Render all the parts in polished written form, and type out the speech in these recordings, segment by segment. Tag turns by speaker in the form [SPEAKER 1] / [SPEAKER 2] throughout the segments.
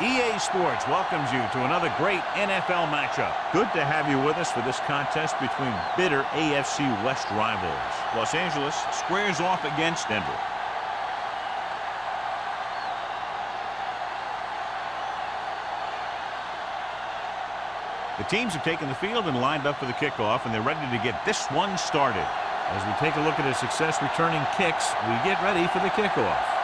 [SPEAKER 1] EA Sports welcomes you to another great NFL matchup. Good to have you with us for this contest between bitter AFC West rivals. Los Angeles squares off against Denver. The teams have taken the field and lined up for the kickoff, and they're ready to get this one started. As we take a look at his success returning kicks, we get ready for the kickoff.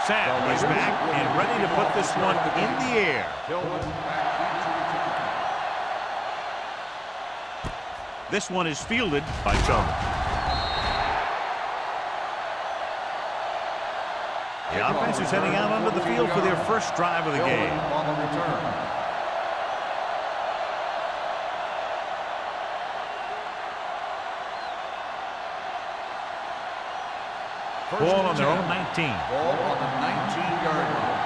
[SPEAKER 1] Sam is back and ready to put this one in the air. This one is fielded by Tillman. The offense is heading out onto the field for their first drive of the game.
[SPEAKER 2] On the return.
[SPEAKER 1] Ball on their own 19.
[SPEAKER 2] Ball on the 19-yard line.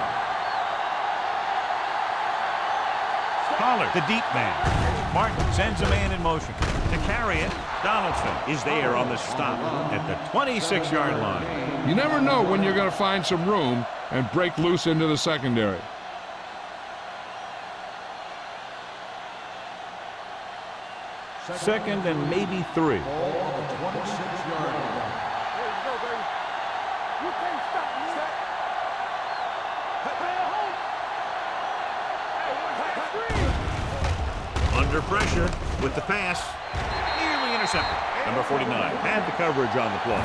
[SPEAKER 1] Pollard, the deep man. Martin sends a man in motion. To carry it, Donaldson is there on the stop at the 26-yard line.
[SPEAKER 3] You never know when you're going to find some room and break loose into the secondary.
[SPEAKER 1] Second and maybe 3.
[SPEAKER 2] Ball on the 26-yard line.
[SPEAKER 1] Under pressure with the pass. Nearly intercepted. Number 49 had the coverage on the play.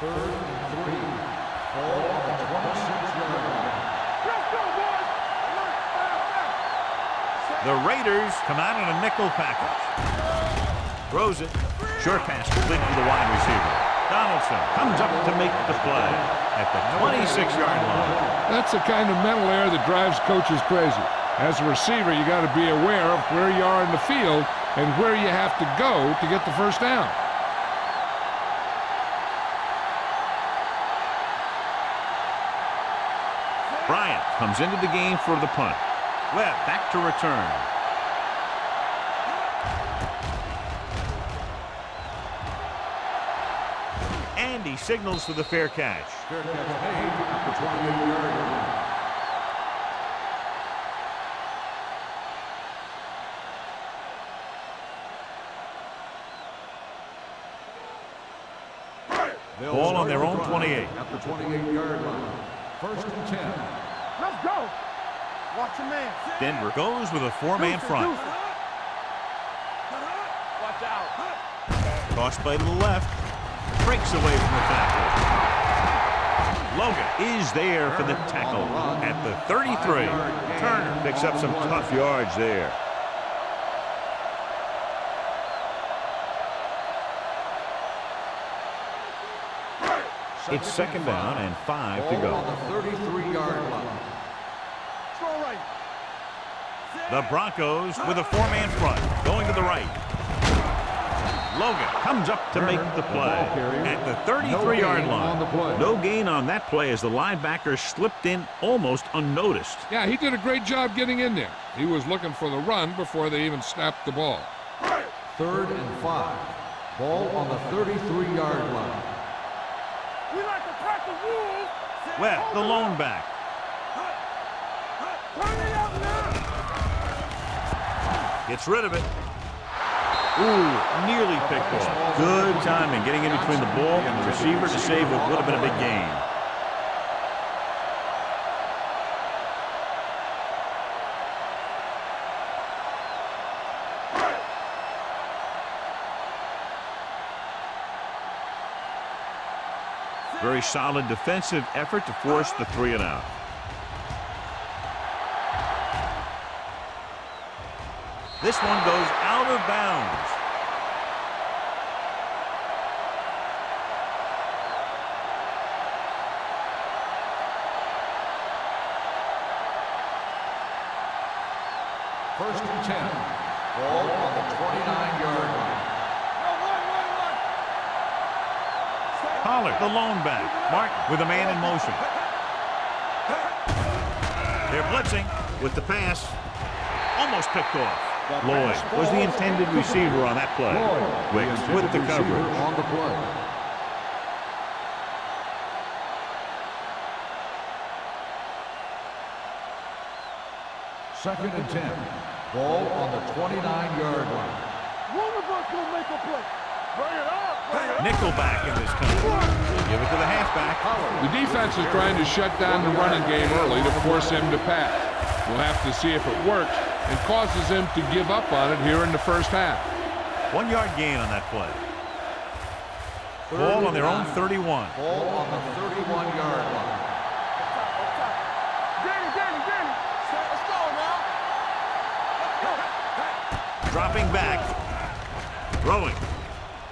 [SPEAKER 2] Third and 3. Ball on the 26-yard line.
[SPEAKER 1] The Raiders come out in a nickel package. Throws it. Short pass complete to the wide receiver. Donaldson comes up to make the play at the 26-yard line.
[SPEAKER 3] That's the kind of mental error that drives coaches crazy. As a receiver, you got to be aware of where you are in the field and where you have to go to get the first down.
[SPEAKER 1] Bryant comes into the game for the punt. Webb back to return. And he signals for the fair catch.
[SPEAKER 2] Fair catch made at the 28-yard line.
[SPEAKER 1] Ball on their own 28.
[SPEAKER 2] At the 28-yard line. First and 10.
[SPEAKER 4] Let's go. Watch your man.
[SPEAKER 1] Denver goes with a 4-man front.
[SPEAKER 4] Watch out.
[SPEAKER 1] Tossed by to the left. Breaks away from the tackle. Logan is there for the tackle at the 33. Turner picks up some tough yards there. It's second down and 5 to go.
[SPEAKER 2] On the 33-yard line.
[SPEAKER 4] Throw right.
[SPEAKER 1] The Broncos with a 4-man front going to the right. Logan comes up to make the play at the 33-yard line. No gain on that play as the linebacker slipped in almost unnoticed.
[SPEAKER 3] Yeah, he did a great job getting in there. He was looking for the run before they even snapped the ball.
[SPEAKER 2] Third and 5. Ball on the 33-yard line.
[SPEAKER 4] We like to crack the rules.
[SPEAKER 1] Webb, the lone back.
[SPEAKER 4] Turn it out now.
[SPEAKER 1] Gets rid of it. Ooh, nearly picked off. Good timing getting in between the ball and the receiver to save what would have been a big gain. Very solid defensive effort to force the 3-and-out. This one goes out of bounds.
[SPEAKER 2] First and 10. Ball on the 29-yard line.
[SPEAKER 4] Stay
[SPEAKER 1] Pollard, the lone back. Martin with a man in motion. They're blitzing with the pass. Almost picked off. Lloyd was the intended receiver on that play. Wicks with the coverage.
[SPEAKER 2] On the play. Second and 10. Ball on the 29-yard line.
[SPEAKER 4] One of us will make a play. Bring it up.
[SPEAKER 1] Nickelback in this time. Give it to the halfback.
[SPEAKER 3] The defense is trying to shut down the running game early to force him to pass. We'll have to see if it works and causes him to give up on it here in the first half.
[SPEAKER 1] 1 yard gain on that play. Ball on their own 31.
[SPEAKER 2] Ball on the 31-yard line.
[SPEAKER 4] Danny. Let's go now.
[SPEAKER 1] Dropping back. Throwing.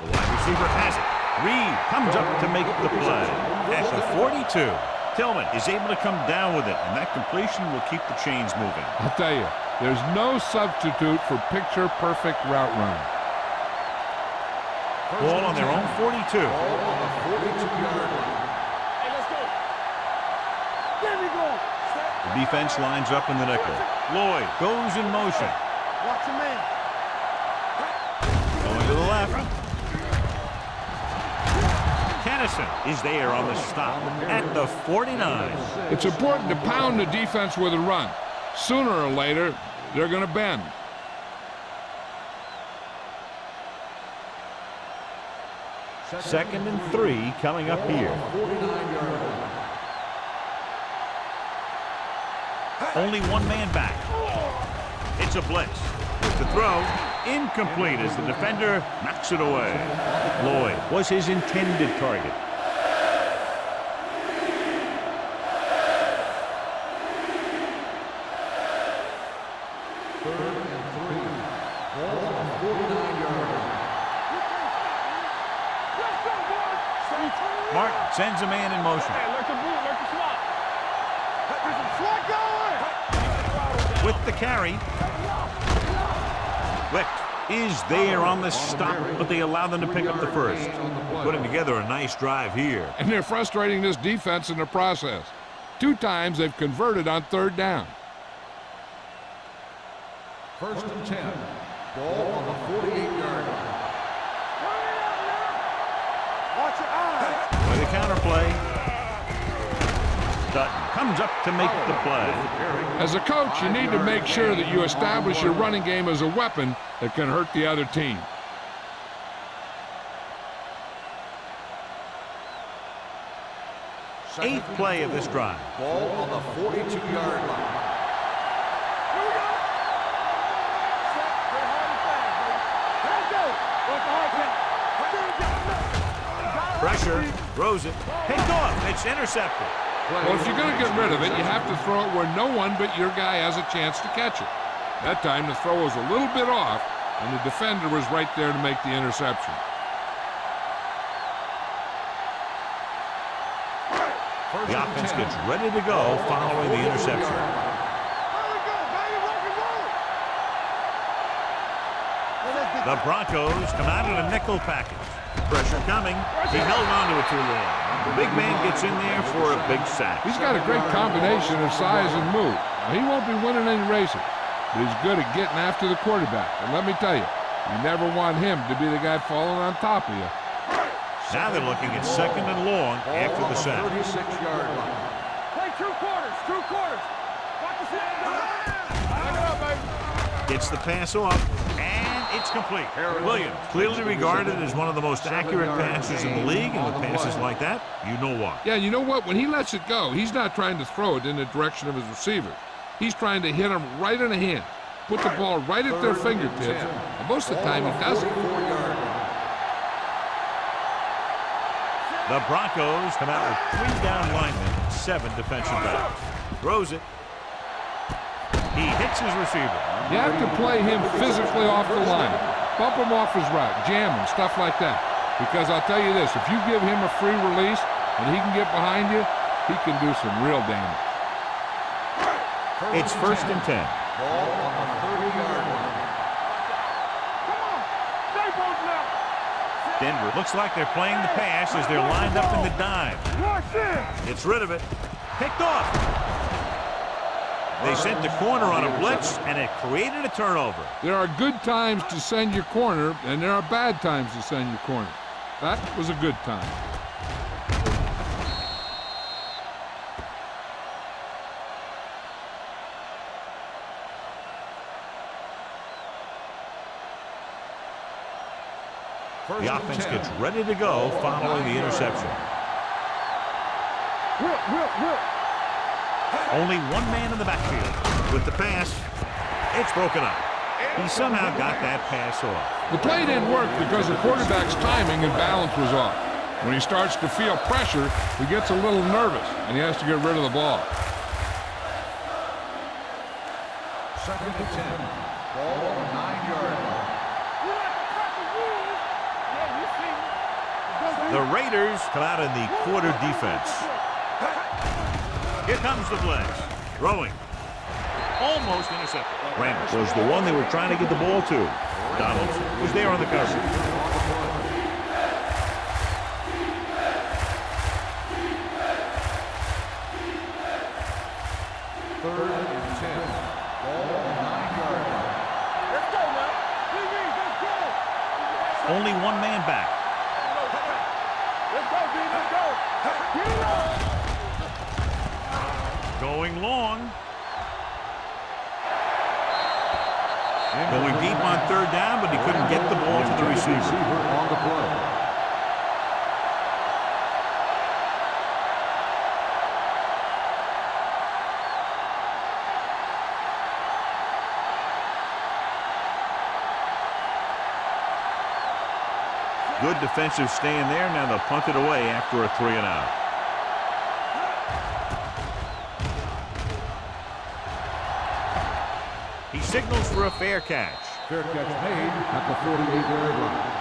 [SPEAKER 1] The wide receiver has it. Reed comes up to make the play. At the 42. Tillman is able to come down with it, and that completion will keep the chains moving.
[SPEAKER 3] I'll tell you, there's no substitute for picture-perfect route running.
[SPEAKER 1] Ball on their own 42.
[SPEAKER 2] Ball on the 42-yard line.
[SPEAKER 4] Hey, let's go. There we go.
[SPEAKER 1] The defense lines up in the nickel. Lloyd goes in motion.
[SPEAKER 4] Watch your man.
[SPEAKER 1] Going to the left. Kennison is there on the stop at the 49.
[SPEAKER 3] It's important to pound the defense with a run. Sooner or later, they're going to bend.
[SPEAKER 1] Second and 3 coming up here.
[SPEAKER 2] 49-yard line.
[SPEAKER 1] Only one man back. It's a blitz. The throw incomplete as the defender knocks it away. Lloyd was his intended target.
[SPEAKER 2] Third and 3. Ball on the 49-yard line.
[SPEAKER 4] Let's go, boys.
[SPEAKER 1] Martin sends a man in motion.
[SPEAKER 4] Hey, like the boot, like the slot. There's a slot going.
[SPEAKER 1] With the carry. Wick is there on the stop, but they allow them to pick up the first. Putting together a nice drive here.
[SPEAKER 3] And they're frustrating this defense in the process. 2 times they've converted on third down.
[SPEAKER 2] First and 10. Ball on the 48-yard line.
[SPEAKER 4] Watch your eyes.
[SPEAKER 1] With a counter play. Dutton comes up to make the play.
[SPEAKER 3] As a coach, you need to make sure that you establish your running game as a weapon that can hurt the other team.
[SPEAKER 1] Eighth play of this drive.
[SPEAKER 2] Ball on the 42-yard line.
[SPEAKER 4] Here we go. Set, play hard and fast, baby. Let's go. Work the hard count.
[SPEAKER 1] Pressure, throws it, picked off. It's intercepted.
[SPEAKER 3] Well, if you're going to get rid of it, you have to throw it where no one but your guy has a chance to catch it. That time, the throw was a little bit off, and the defender was right there to make the interception.
[SPEAKER 1] The offense gets ready to go following the interception.
[SPEAKER 4] There we go, baby. Rock and roll.
[SPEAKER 1] The Broncos come out in a nickel package. Pressure coming. He held on to it too long. The big man gets in there for a big sack.
[SPEAKER 3] He's got a great combination of size and move. Now, he won't be winning any races, but he's good at getting after the quarterback. And let me tell you, you never want him to be the guy falling on top of you.
[SPEAKER 1] Now they're looking at second and long after the sack.
[SPEAKER 2] 36-yard line.
[SPEAKER 4] Play 2 quarters. 2 quarters. Watch the snap. Back it up, baby.
[SPEAKER 1] Gets the pass off, and it's complete. Williams, clearly regarded as one of the most accurate passers in the league, and with passes like that, you know why.
[SPEAKER 3] Yeah, you know what? When he lets it go, he's not trying to throw it in the direction of his receiver. He's trying to hit them right in the hand, put the ball right at their fingertips, and most of the time he doesn't.
[SPEAKER 1] The Broncos come out with 3 down linemen, 7 defensive backs. Throws it. He hits his receiver.
[SPEAKER 3] You have to play him physically off the line. Bump him off his route, jam him, stuff like that. Because I'll tell you this, if you give him a free release and he can get behind you, he can do some real damage.
[SPEAKER 1] It's first and 10.
[SPEAKER 2] Ball on the 30-yard line.
[SPEAKER 4] Come on. Stay both now.
[SPEAKER 1] Denver looks like they're playing the pass as they're lined up in the dive.
[SPEAKER 4] Watch this.
[SPEAKER 1] Gets rid of it. Picked off. They sent the corner on a blitz, and it created a turnover.
[SPEAKER 3] There are good times to send your corner, and there are bad times to send your corner. That was a good time.
[SPEAKER 1] The offense gets ready to go following the interception.
[SPEAKER 4] Whip.
[SPEAKER 1] Only one man in the backfield. With the pass, it's broken up. He somehow got that pass off.
[SPEAKER 3] The play didn't work because the quarterback's timing and balance was off. When he starts to feel pressure, he gets a little nervous, and he has to get rid of the ball.
[SPEAKER 2] 2nd and 10. Ball on the 9-yard line.
[SPEAKER 1] The Raiders come out in the quarter defense. Here comes the blitz. Throwing. Almost intercepted. Randall was the one they were trying to get the ball to. Donaldson was there on the coverage.
[SPEAKER 2] 3rd and 10. Ball on the 9-yard line.
[SPEAKER 4] Let's go now. Let's go.
[SPEAKER 1] Only one man back.
[SPEAKER 4] Let's go, D. Let's go. Get it up.
[SPEAKER 1] Going long. Going deep on 3rd down, but he couldn't get the ball to the receiver.
[SPEAKER 2] On the play.
[SPEAKER 1] Good defensive stand there. Now they'll punt it away after a 3-and-out. He signals for a fair catch.
[SPEAKER 2] Fair catch made at the 48-yard line.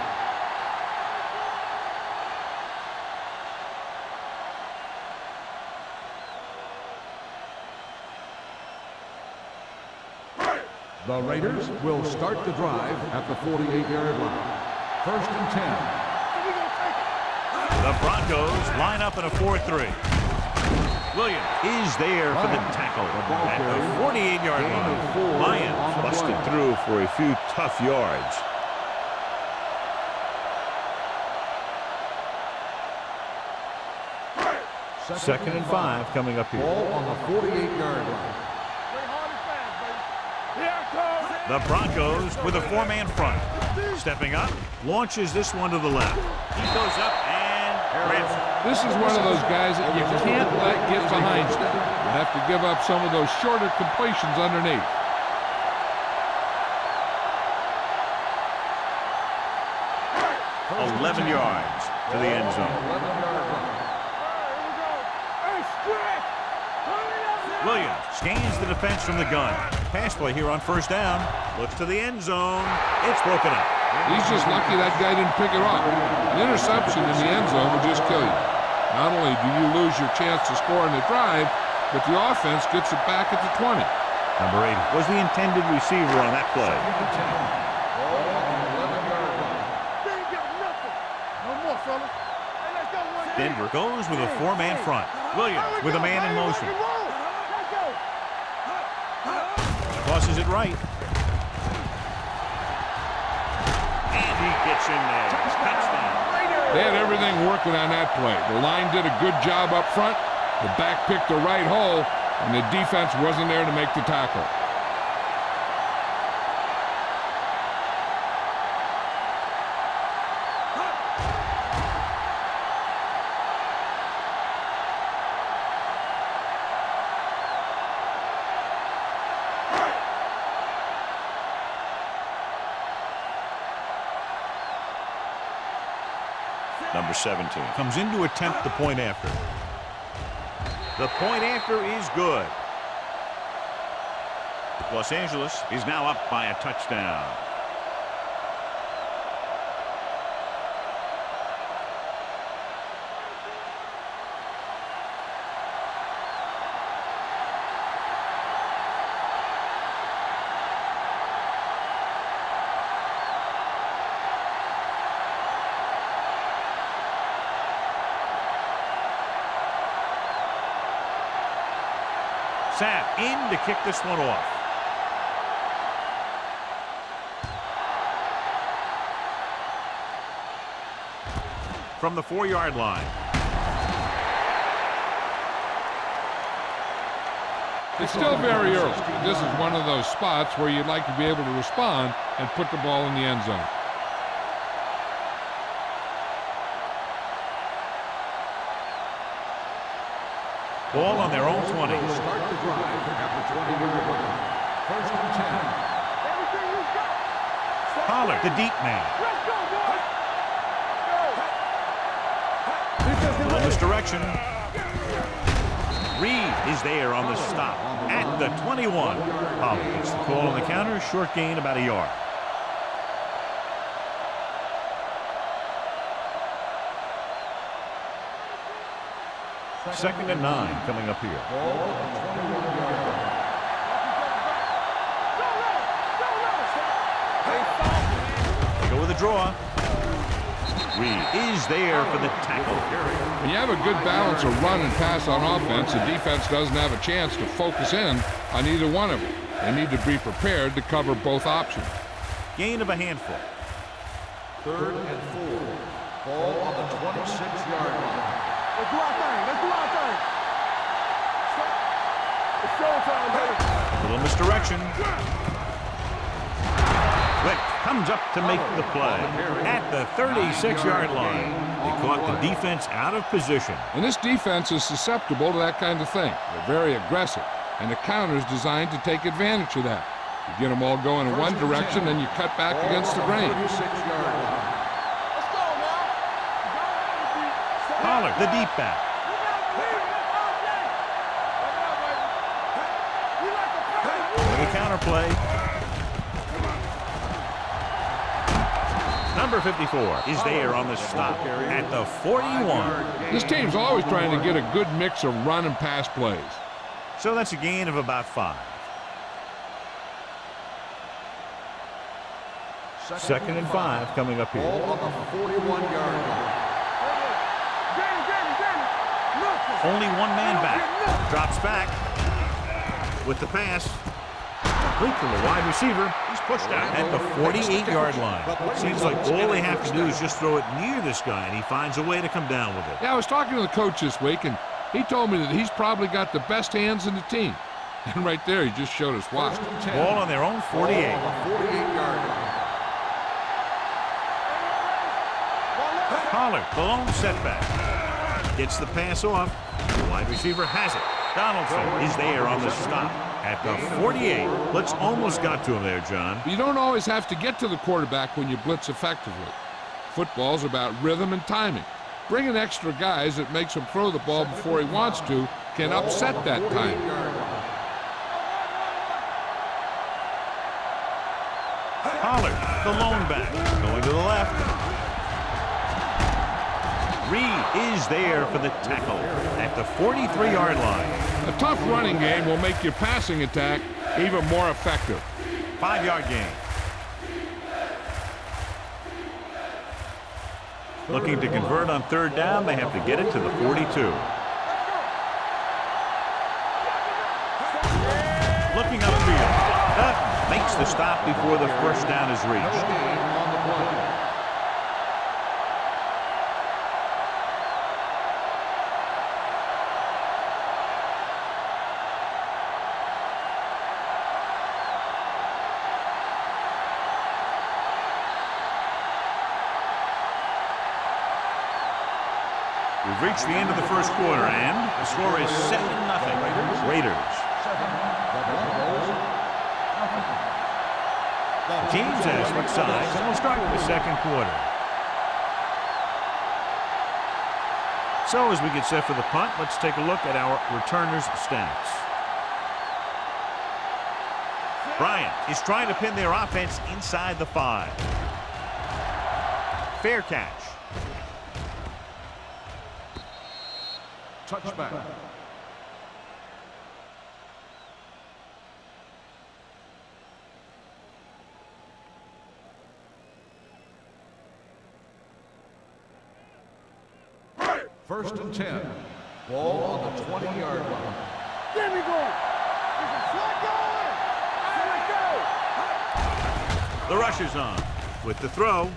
[SPEAKER 2] The Raiders will start the drive at the 48-yard line. 1st and 10.
[SPEAKER 1] The Broncos line up in a 4-3. Williams is there for the tackle at the 48-yard line. Lions busted through for a few tough yards. Second and 5 coming up here.
[SPEAKER 2] Ball on the 48-yard line.
[SPEAKER 1] The Broncos with a 4-man front. Stepping up, launches this one to the left. He goes up and grabs it.
[SPEAKER 3] This is one of those guys that you can't let get behind you. You have to give up some of those shorter completions underneath.
[SPEAKER 1] Oh, 11 yards to the end zone. Williams scans the defense from the gun. Pass play here on 1st down. Looks to the end zone. It's broken up.
[SPEAKER 3] He's just lucky that guy didn't pick it off. An interception in the end zone will just kill you. Not only do you lose your chance to score in the drive, but the offense gets it back at the 20.
[SPEAKER 1] Number 8 was the intended receiver on that play. Denver goes with a 4-man front. Williams with a man in motion. Tosses it right. And he gets in there. Touchdown.
[SPEAKER 3] They had everything working on that play. The line did a good job up front. The back picked the right hole, and the defense wasn't there to make the tackle.
[SPEAKER 1] Number 17 comes in to attempt the point after. The point after is good. Los Angeles is now up by a touchdown. Sapp in to kick this one off. From the 4-yard line.
[SPEAKER 3] It's still very early. This is one of those spots where you'd like to be able to respond and put the ball in the end zone.
[SPEAKER 1] Ball on their own 20.
[SPEAKER 2] Start the drive at the 20-yard line. First and 10.
[SPEAKER 4] Everything you got.
[SPEAKER 1] Pollard, the deep man.
[SPEAKER 4] Let's go, boys. Go.
[SPEAKER 1] A little misdirection. Reed is there on the stop at the 21. Pollard gets the call on the counter. Short gain, about a yard. Second and 9 coming up here. They go with a draw. Reed is there for the tackle.
[SPEAKER 3] When you have a good balance of run and pass on offense, the defense doesn't have a chance to focus in on either one of them. They need to be prepared to cover both options.
[SPEAKER 1] Gain of a handful.
[SPEAKER 2] Third and 4. Ball on the 26-yard line.
[SPEAKER 4] Let's do our thing. Let's do our thing. It's showtime, baby.
[SPEAKER 1] A little misdirection. Quick comes up to make the play at the 36-yard line. They caught the defense out of position.
[SPEAKER 3] And this defense is susceptible to that kind of thing. They're very aggressive, and the counter is designed to take advantage of that. You get them all going in one direction, then you cut back against the grain.
[SPEAKER 1] Pollard, the deep back. With a counter play. Number 54 is there on the stop at the 41.
[SPEAKER 3] This team's always trying to get a good mix of run and pass plays.
[SPEAKER 1] So that's a gain of about 5. Second and 5 coming up here.
[SPEAKER 2] On the 41-yard line.
[SPEAKER 1] Only one man back. Drops back with the pass. Complete to the wide receiver. He's pushed out at the 48-yard line. Seems like all they have to do is just throw it near this guy, and he finds a way to come down with it.
[SPEAKER 3] Yeah, I was talking to the coach this week, and he told me that he's probably got the best hands in the team. And right there, he just showed us why.
[SPEAKER 1] Ball on their own 48.
[SPEAKER 2] 48-yard line.
[SPEAKER 1] Pollard, the lone setback. Gets the pass off. The wide receiver has it. Donaldson is there on the stop at the 48. Blitz almost got to him there, John.
[SPEAKER 3] You don't always have to get to the quarterback when you blitz effectively. Football's about rhythm and timing. Bringing extra guys that makes him throw the ball before he wants to can upset that timing.
[SPEAKER 1] Pollard, the lone back, going to the left. Reed is there for the tackle at the 43-yard line.
[SPEAKER 3] A tough running game will make your passing attack even more effective.
[SPEAKER 1] 5-yard gain. Looking to convert on third down, they have to get it to the 42. Looking upfield. Dutton makes the stop before the first down is reached. We've reached the end of the first quarter, and the score is 7-0. Raiders. The teams as switch sides, and we'll start with the second quarter. So as we get set for the punt, let's take a look at our returners' stats. Bryant is trying to pin their offense inside the 5. Fair catch.
[SPEAKER 2] Touchback. First and 10. Ball on the 20-yard line.
[SPEAKER 4] There we go.
[SPEAKER 1] The rush is on. With the throw.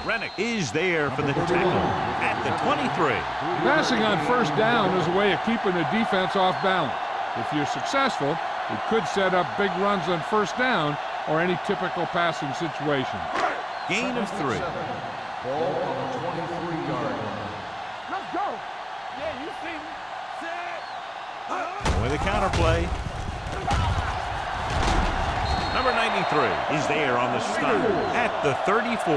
[SPEAKER 1] Rennick is there for the tackle at the 23.
[SPEAKER 3] Passing on first down is a way of keeping the defense off balance. If you're successful, it could set up big runs on first down or any typical passing situation.
[SPEAKER 1] Gain of 3.
[SPEAKER 2] Ball on the 23-yard line.
[SPEAKER 4] Let's go. Yeah, you see me. Set.
[SPEAKER 1] With a counter play. Number 93 is there on the stop at the 34.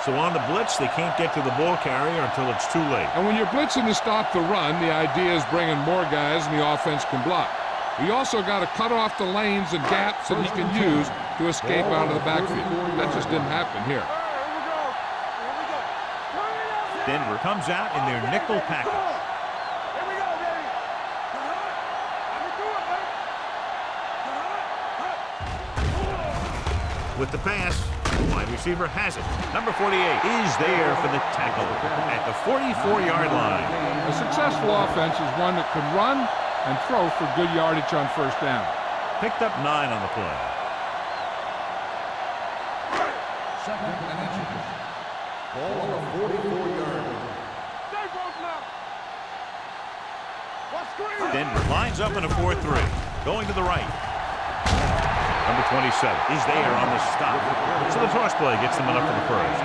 [SPEAKER 1] So on the blitz, they can't get to the ball carrier until it's too late.
[SPEAKER 3] And when you're blitzing to stop the run, the idea is bringing more guys and the offense can block. We also got to cut off the lanes and gaps that he can use to escape out of the backfield. That just didn't happen here.
[SPEAKER 4] Here we go. Here we go. Turn it up.
[SPEAKER 1] Denver comes out in their nickel package.
[SPEAKER 4] Here we go, baby. Let me do it, baby.
[SPEAKER 1] With the pass, wide receiver has it. Number 48 is there for the tackle at the 44-yard line.
[SPEAKER 3] A successful offense is one that can run and throw for good yardage on first down.
[SPEAKER 1] Picked up 9 on the play.
[SPEAKER 2] Second and inches. Ball on the 44-yard line.
[SPEAKER 4] Stay both now. Watch screen.
[SPEAKER 1] Denver lines up in a 4-3. Going to the right. Number 27 is there on the stop. So the toss play gets them enough for the first.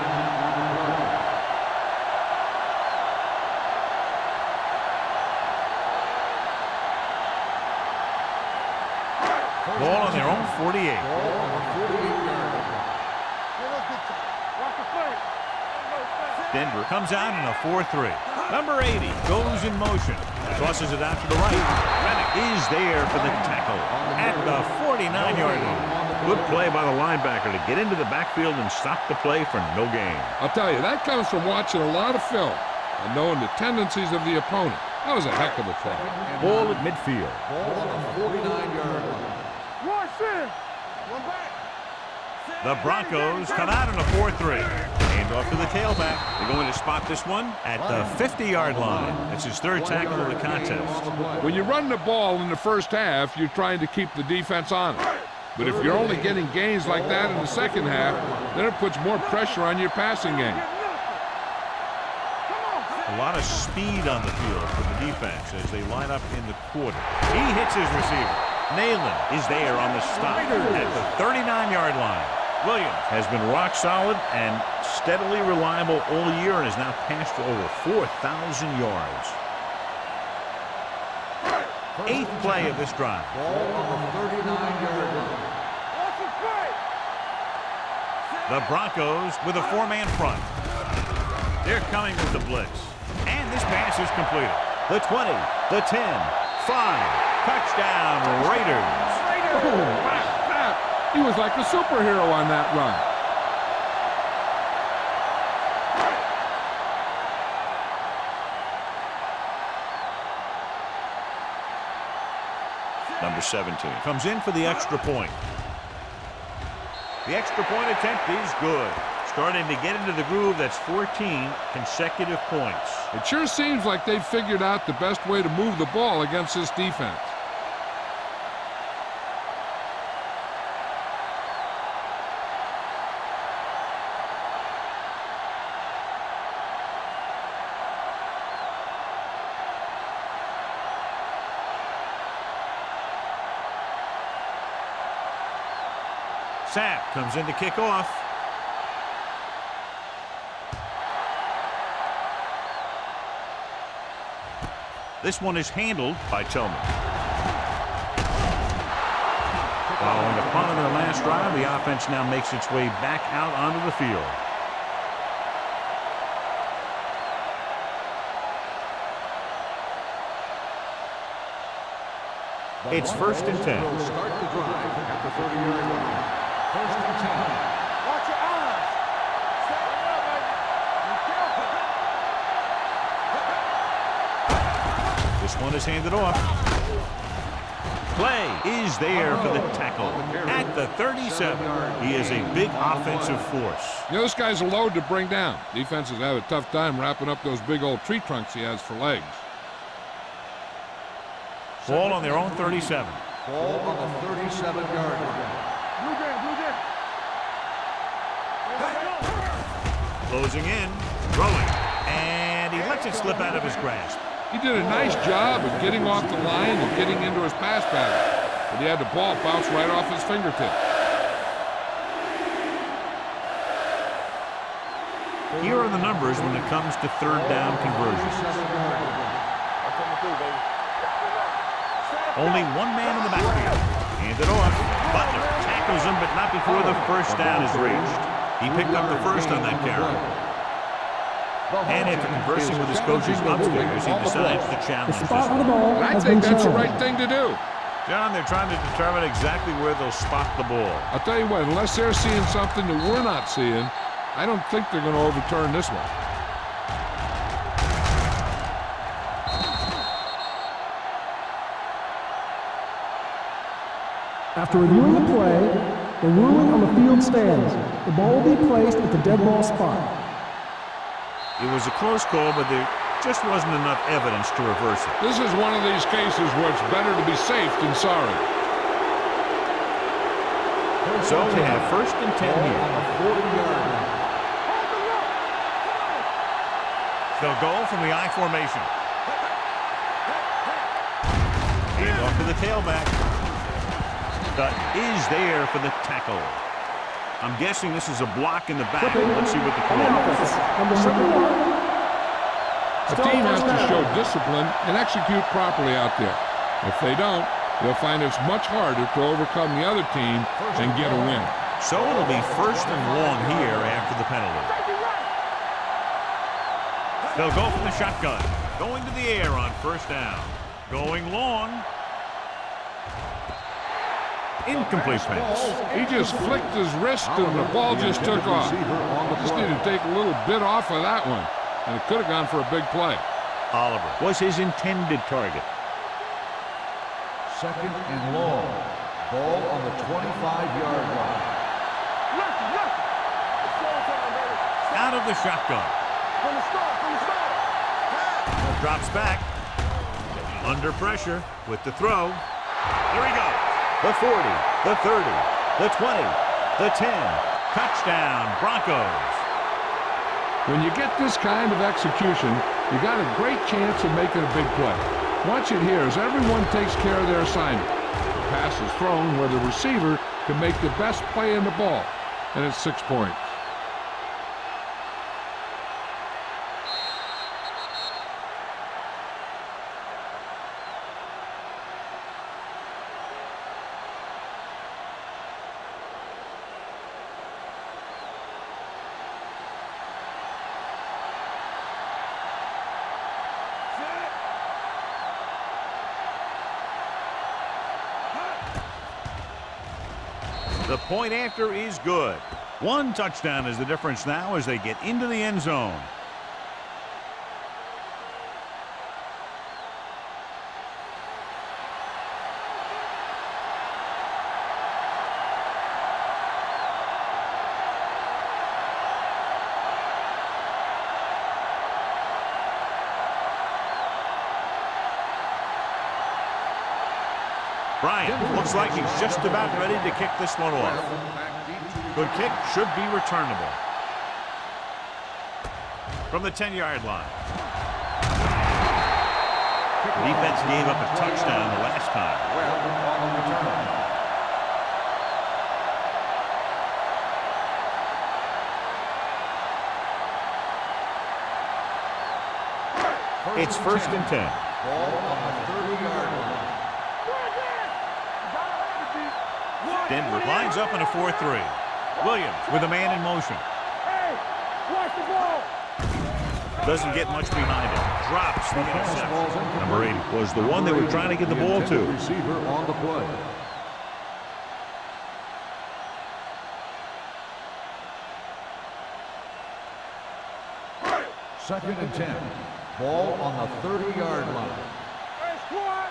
[SPEAKER 1] Ball on their own 48.
[SPEAKER 2] Ball on the 48-yard line.
[SPEAKER 4] Watch the play.
[SPEAKER 1] Denver comes out in a 4-3. Number 80 goes in motion. Tosses it out to the right. Rennick is there for the tackle at the 49-yard line. Good play by the linebacker to get into the backfield and stop the play for no gain.
[SPEAKER 3] I'll tell you, that comes from watching a lot of film and knowing the tendencies of the opponent. That was a heck of a try.
[SPEAKER 1] Ball at midfield.
[SPEAKER 2] Ball on the 49-yard line.
[SPEAKER 4] One in. One back.
[SPEAKER 1] The Broncos come out in a 4-3. Hand off to the tailback. They're going to spot this one at the 50-yard line. That's his third tackle of the contest.
[SPEAKER 3] When you run the ball in the first half, you're trying to keep the defense on it. But if you're only getting gains like that in the second half, then it puts more pressure on your passing game.
[SPEAKER 1] A lot of speed on the field for the defense as they line up in the quarter. He hits his receiver. Nayland is there on the stop at the 39-yard line. Williams has been rock solid and steadily reliable all year and has now passed for over 4,000 yards. 8th play of this drive.
[SPEAKER 2] Ball on the 39-yard line.
[SPEAKER 4] Watch the play.
[SPEAKER 1] The Broncos with a 4-man front. They're coming with the blitz. And this pass is completed. The 20, the 10, 5. Touchdown, Raiders.
[SPEAKER 3] He was like a superhero on that run.
[SPEAKER 1] Number 17 comes in for the extra point. The extra point attempt is good. Starting to get into the groove. That's 14 consecutive points.
[SPEAKER 3] It sure seems like they've figured out the best way to move the ball against this defense.
[SPEAKER 1] Sapp comes in to kick off. This one is handled by Tillman. Following a punt on their last drive, the offense now makes its way back out onto the field. It's 1st and 10.
[SPEAKER 2] Will start the drive at the 30-yard line. 1st and 10.
[SPEAKER 4] Watch your eyes. Set it up, baby. Be careful.
[SPEAKER 1] This one is handed off. Play is there for the tackle at the 37. He is a big offensive force.
[SPEAKER 3] You know, this guy's a load to bring down. Defenses have a tough time wrapping up those big old tree trunks he has for legs.
[SPEAKER 1] Ball on their own 37.
[SPEAKER 2] Ball on the 37-yard line.
[SPEAKER 4] Blue game, blue game.
[SPEAKER 1] Closing in, throwing, and he lets it slip out of his grasp.
[SPEAKER 3] He did a nice job of getting off the line and getting into his pass pattern, but he had the ball bounce right off his fingertips.
[SPEAKER 1] Here are the numbers when it comes to third down conversions. Only one man in the backfield. Hand it off. Butler tackles him, but not before the first down is reached. He picked up the first on that carry. And after conversing with his coaches upstairs, he decides to challenge this one.
[SPEAKER 3] And I think that's the right thing to do.
[SPEAKER 1] John, they're trying to determine exactly where they'll spot the ball.
[SPEAKER 3] I'll tell you what, unless they're seeing something that we're not seeing, I don't think they're going to overturn this one.
[SPEAKER 5] After reviewing the play, the ruling on the field stands. The ball will be placed at the dead ball spot.
[SPEAKER 1] It was a close call, but there just wasn't enough evidence to reverse it.
[SPEAKER 3] This is one of these cases where it's better to be safe than sorry.
[SPEAKER 1] So we have 1st and 10 here. They'll go from the I formation. And off to the tailback. Dutt is there for the tackle. I'm guessing this is a block in the back. Let's see what the call is.
[SPEAKER 3] A team has to show discipline and execute properly out there. If they don't, they'll find it's much harder to overcome the other team and get a win.
[SPEAKER 1] So it'll be 1st and long here after the penalty. They'll go from the shotgun. Going to the air on 1st down. Going long. Incomplete pass.
[SPEAKER 3] He just flicked his wrist and the ball just took off. Just needed to take a little bit off of that one, and it could have gone for a big play.
[SPEAKER 1] Oliver was his intended target.
[SPEAKER 2] 2nd and long. Ball on the 25-yard line.
[SPEAKER 1] Out of the shotgun. Drops back. Under pressure with the throw. Here he goes. The 40, the 30, the 20, the 10. Touchdown, Broncos.
[SPEAKER 3] When you get this kind of execution, you got a great chance of making a big play. Watch it here as everyone takes care of their assignment. The pass is thrown where the receiver can make the best play in the ball, and it's 6 points.
[SPEAKER 1] The point after is good. 1 touchdown is the difference now as they get into the end zone. Bryant looks like he's just about ready to kick this one off. Good kick, should be returnable. From the 10-yard line. The defense gave up a touchdown the last time. It's 1st and 10.
[SPEAKER 2] Ball on the 30-yard line.
[SPEAKER 1] Denver lines up in a 4-3. Williams with a man in motion.
[SPEAKER 4] Hey, watch the ball.
[SPEAKER 1] Doesn't get much behind it. Drops the interception. Number 8 was the one they were trying to get the ball to.
[SPEAKER 2] Receiver on the play. Second and 10. Ball on the 30-yard line.
[SPEAKER 4] Hey, squad.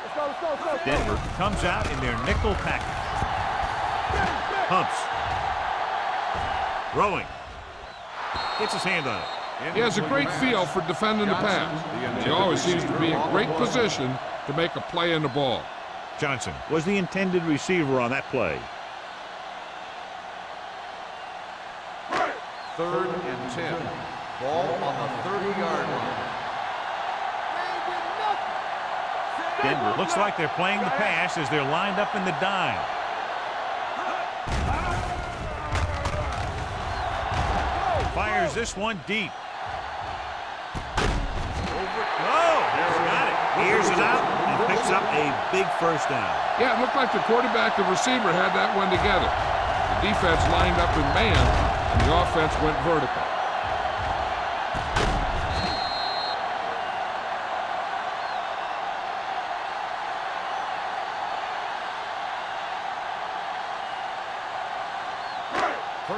[SPEAKER 4] Let's go.
[SPEAKER 1] Denver comes out in their nickel package. Humps. Throwing. Gets his hand on it.
[SPEAKER 3] He has a great feel for defending the pass. He always seems to be in great position to make a play in the ball.
[SPEAKER 1] Johnson was the intended receiver on that play.
[SPEAKER 2] 3rd and 10. Ball on the 30-yard line.
[SPEAKER 1] Denver looks like they're playing the pass as they're lined up in the dime. Fires this one deep. Oh, he's got it. Hears it out and picks up a big first down.
[SPEAKER 3] Yeah, it looked like the quarterback and receiver had that one together. The defense lined up in man, and the offense went vertical.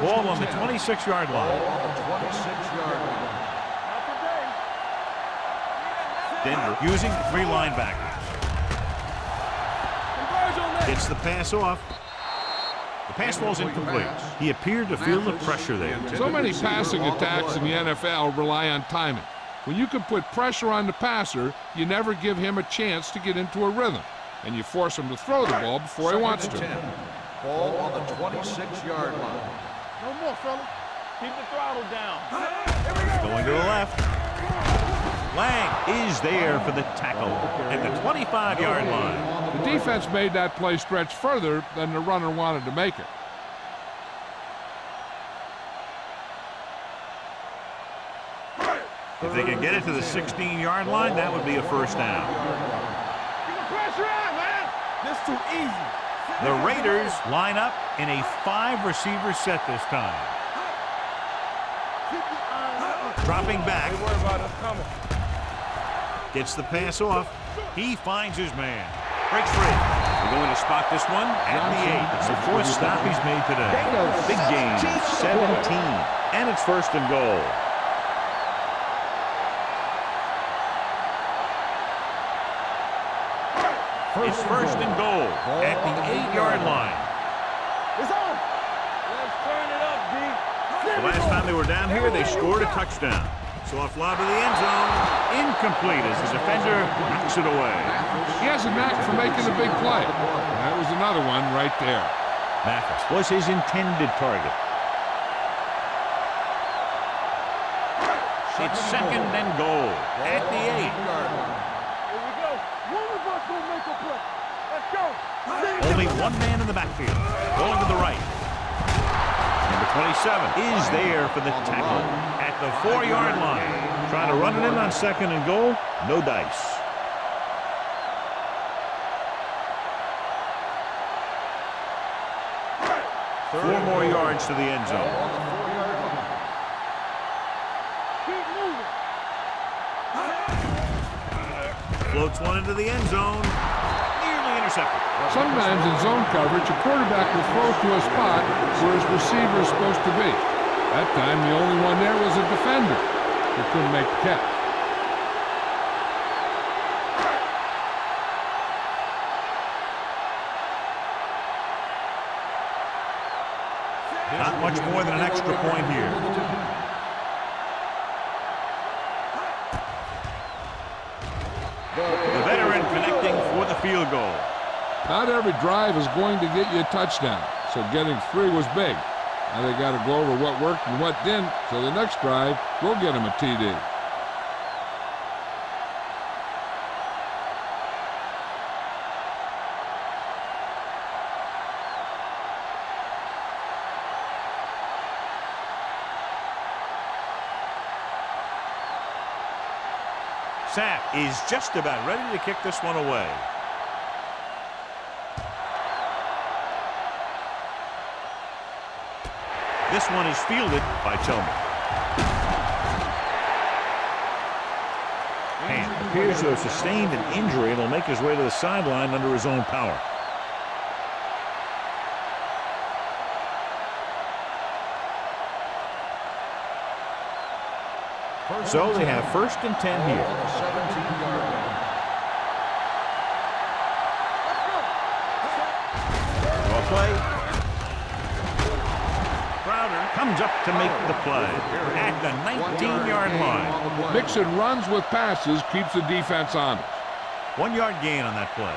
[SPEAKER 1] Ball on the 26-yard line. Denver using 3 linebackers. Gets the pass off. The pass falls incomplete. He appeared to feel the pressure there.
[SPEAKER 3] So many passing attacks in the NFL rely on timing. When you can put pressure on the passer, you never give him a chance to get into a rhythm, and you force him to throw the ball before he wants to.
[SPEAKER 2] Ball on the 26-yard line.
[SPEAKER 4] No more, fella. Keep the throttle down.
[SPEAKER 1] Going to the left. Lang is there for the tackle at the 25-yard line.
[SPEAKER 3] The defense made that play stretch further than the runner wanted to make it.
[SPEAKER 1] If they can get it to the 16-yard line, that would be a first down.
[SPEAKER 4] Keep the pressure on, man. This too easy.
[SPEAKER 1] The Raiders line up in a 5-receiver set this time. Dropping back.
[SPEAKER 4] Don't worry about us coming.
[SPEAKER 1] Gets the pass off. He finds his man. Breaks free. We're going to spot this one at the 8. It's the 4th stop he's made today. Big game, 17. And it's 1st and goal. It's 1st and goal at the 8-yard line.
[SPEAKER 4] It's on. Let's turn it up, D.
[SPEAKER 1] The last time they were down here, they scored a touchdown. So off lob to the end zone, incomplete as the defender knocks it away.
[SPEAKER 3] He has a knack for making a big play. And that was another one right there.
[SPEAKER 1] Mathis was his intended target. It's 2nd and goal at the 8.
[SPEAKER 4] Here we go. One of us will make a play. Let's go.
[SPEAKER 1] Only one man in the backfield. Going to the right. Number 27 is there for the tackle at the 4-yard line. Trying to run it in on 2nd and goal. No dice. Four more yards to the end zone.
[SPEAKER 4] Keep moving.
[SPEAKER 1] Floats one into the end zone. Nearly intercepted.
[SPEAKER 3] Sometimes in zone coverage, a quarterback will throw to a spot where his receiver is supposed to be. That time, the only one there was a defender who couldn't make the catch.
[SPEAKER 1] Not much more than an extra point here. The veteran connecting for the field goal.
[SPEAKER 3] Not every drive is going to get you a touchdown, so getting 3 was big. Now they got to go over what worked and what didn't, so the next drive will get them a TD.
[SPEAKER 1] Sapp is just about ready to kick this one away. This one is fielded by Tillman. And appears to have sustained an injury and will make his way to the sideline under his own power. So they have 1st and 10 here. Well play. Crowder comes up to make the play at the 19-yard line.
[SPEAKER 3] Mixing runs with passes keeps the defense honest.
[SPEAKER 1] 1-yard gain on that play.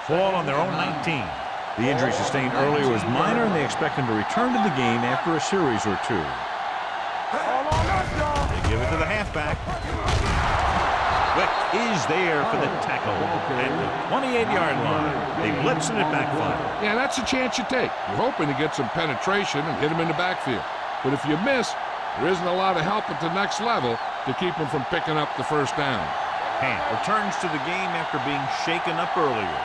[SPEAKER 1] Ball on their own 19. The injury sustained earlier was minor, and they expect him to return to the game after a series or two. They give it to the halfback. Wick is there for the tackle at the 28-yard line. They blitz and it backfires.
[SPEAKER 3] Yeah, that's a chance you take. You're hoping to get some penetration and hit him in the backfield. But if you miss, there isn't a lot of help at the next level to keep him from picking up the first down.
[SPEAKER 1] Hand returns to the game after being shaken up earlier.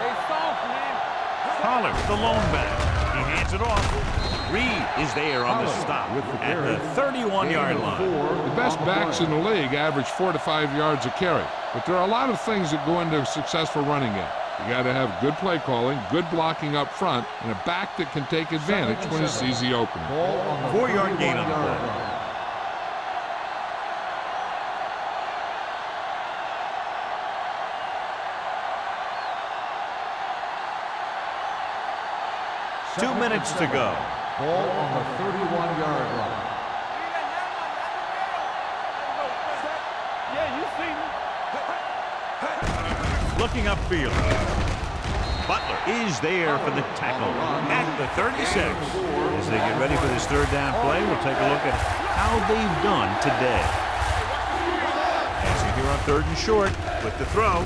[SPEAKER 4] They soft, man.
[SPEAKER 1] Collar, the lone back. He hands it off. Reed is there on the stop at the 31-yard line.
[SPEAKER 3] The best backs in the league average 4 to 5 yards a carry. But there are a lot of things that go into a successful running game. You got to have good play calling, good blocking up front, and a back that can take advantage when he sees the opening.
[SPEAKER 1] 4-yard gain on the play. Two minutes to go.
[SPEAKER 2] Ball on the 31-yard line.
[SPEAKER 4] Yeah, you see me.
[SPEAKER 1] Looking upfield. Butler is there for the tackle at the 36. As they get ready for this third down play, we'll take a look at how they've done today. Passing here on 3rd and short with the throw.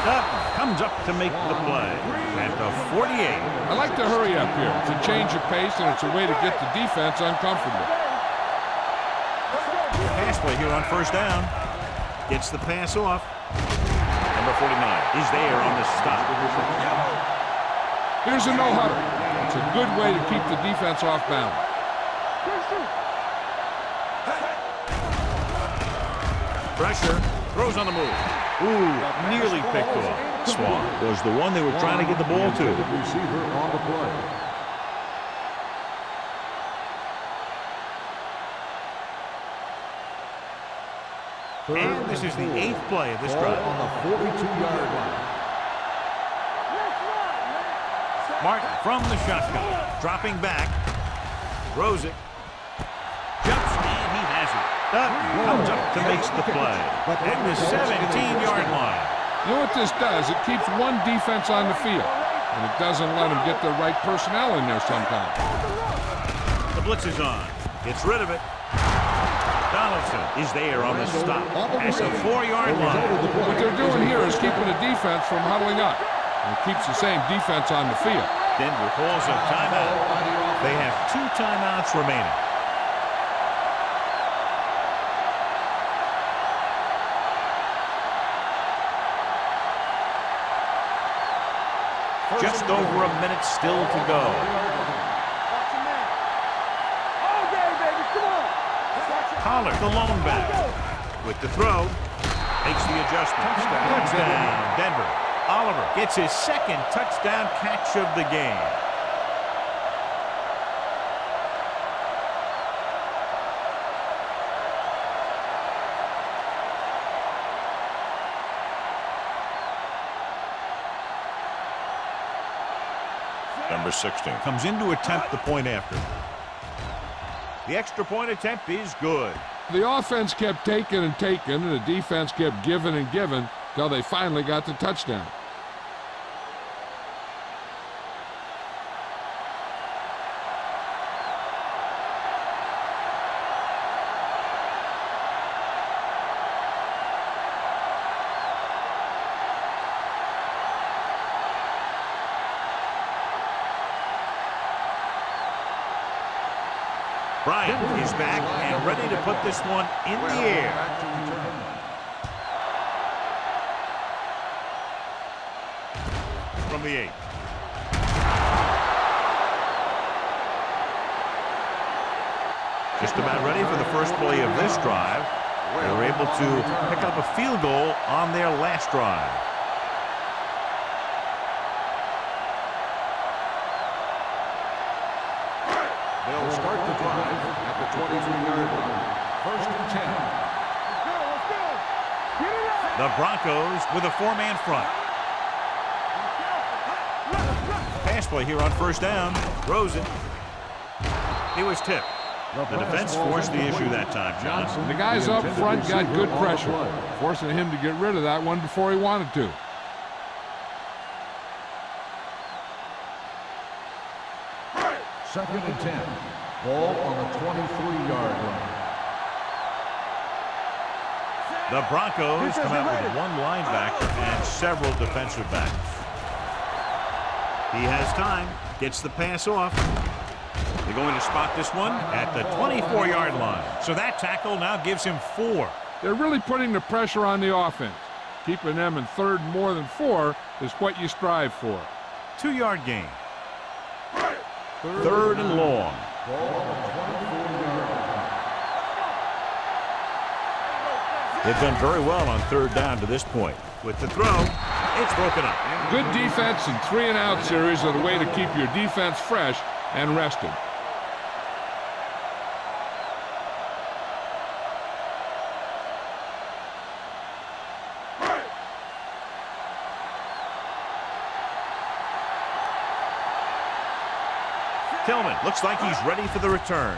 [SPEAKER 1] Dutton comes up to make the play at the 48.
[SPEAKER 3] I like to hurry up here. It's a change of pace, and it's a way to get the defense uncomfortable.
[SPEAKER 1] Pass play here on 1st down. Gets the pass off. Number 49 is there on the stop.
[SPEAKER 3] Here's a no-huddle. It's a good way to keep the defense off balance.
[SPEAKER 1] Pressure. Throws on the move. Ooh, nearly picked off. Swan was the one they were trying to get the ball to.
[SPEAKER 2] Receiver on the play.
[SPEAKER 1] And this is the 8th play of this drive.
[SPEAKER 2] On the 42-yard line.
[SPEAKER 1] Martin from the shotgun. Dropping back. Throws it. Jumps, and he has it. Dutton comes up to make the play at the 17-yard line.
[SPEAKER 3] You know what this does? It keeps one defense on the field, and it doesn't let them get the right personnel in there sometimes.
[SPEAKER 1] The blitz is on. Gets rid of it. Donaldson is there on the stop at the 4-yard line.
[SPEAKER 3] What they're doing here is keeping the defense from huddling up. And it keeps the same defense on the field.
[SPEAKER 1] Denver calls a timeout. They have 2 timeouts remaining. Just over a minute still to go. Collar, the lone back. With the throw, makes the adjustment. Touchdown, Denver. Oliver gets his 2nd touchdown catch of the game. Number 16 comes in to attempt the point after. The extra point attempt is good.
[SPEAKER 3] The offense kept taking and taking, and the defense kept giving and giving until they finally got the touchdown.
[SPEAKER 1] Bryant is back and ready to put this one in the air. From the 8. Just about ready for the first play of this drive. They were able to pick up a field goal on their last drive.
[SPEAKER 2] They'll start the drive at the 23-yard line. 1st and 10.
[SPEAKER 1] The Broncos with a 4-man front. Pass play here on 1st down. Throws it. He was tipped. The defense forced the issue that time, John.
[SPEAKER 3] The guys up front got good pressure, forcing him to get rid of that one before he wanted to.
[SPEAKER 2] Second and 10. Ball on the 23-yard line.
[SPEAKER 1] The Broncos come out with one linebacker and several defensive backs. He has time, gets the pass off. They're going to spot this one at the 24-yard line. So that tackle now gives him 4.
[SPEAKER 3] They're really putting the pressure on the offense. Keeping them in third more than 4 is what you strive for.
[SPEAKER 1] 2-yard gain. Third and long. They've done very well on third down to this point. With the throw, it's broken up.
[SPEAKER 3] Good defense and 3-and-out series are the way to keep your defense fresh and rested.
[SPEAKER 1] Tillman looks like he's ready for the return.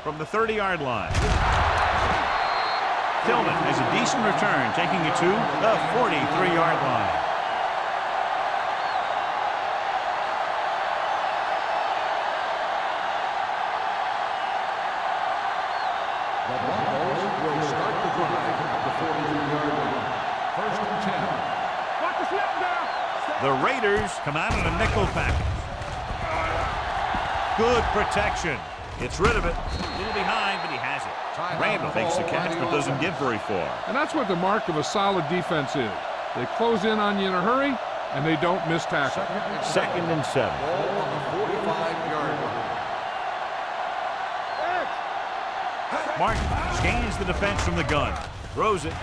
[SPEAKER 1] From the 30-yard line. Tillman has a decent return, taking it to the 43-yard line.
[SPEAKER 2] The Broncos will start the drive at the 43-yard line. First and 10.
[SPEAKER 4] Watch the snap down.
[SPEAKER 1] The Raiders come out in a nickel package. Good protection. Gets rid of it. A little behind, but he has it. Randall takes the catch, but doesn't get very far.
[SPEAKER 3] And that's what the mark of a solid defense is. They close in on you in a hurry, and they don't miss tackle.
[SPEAKER 1] Second and 7.
[SPEAKER 2] Ball on the 45-yard line.
[SPEAKER 1] Martin scans the defense from the gun. Throws it.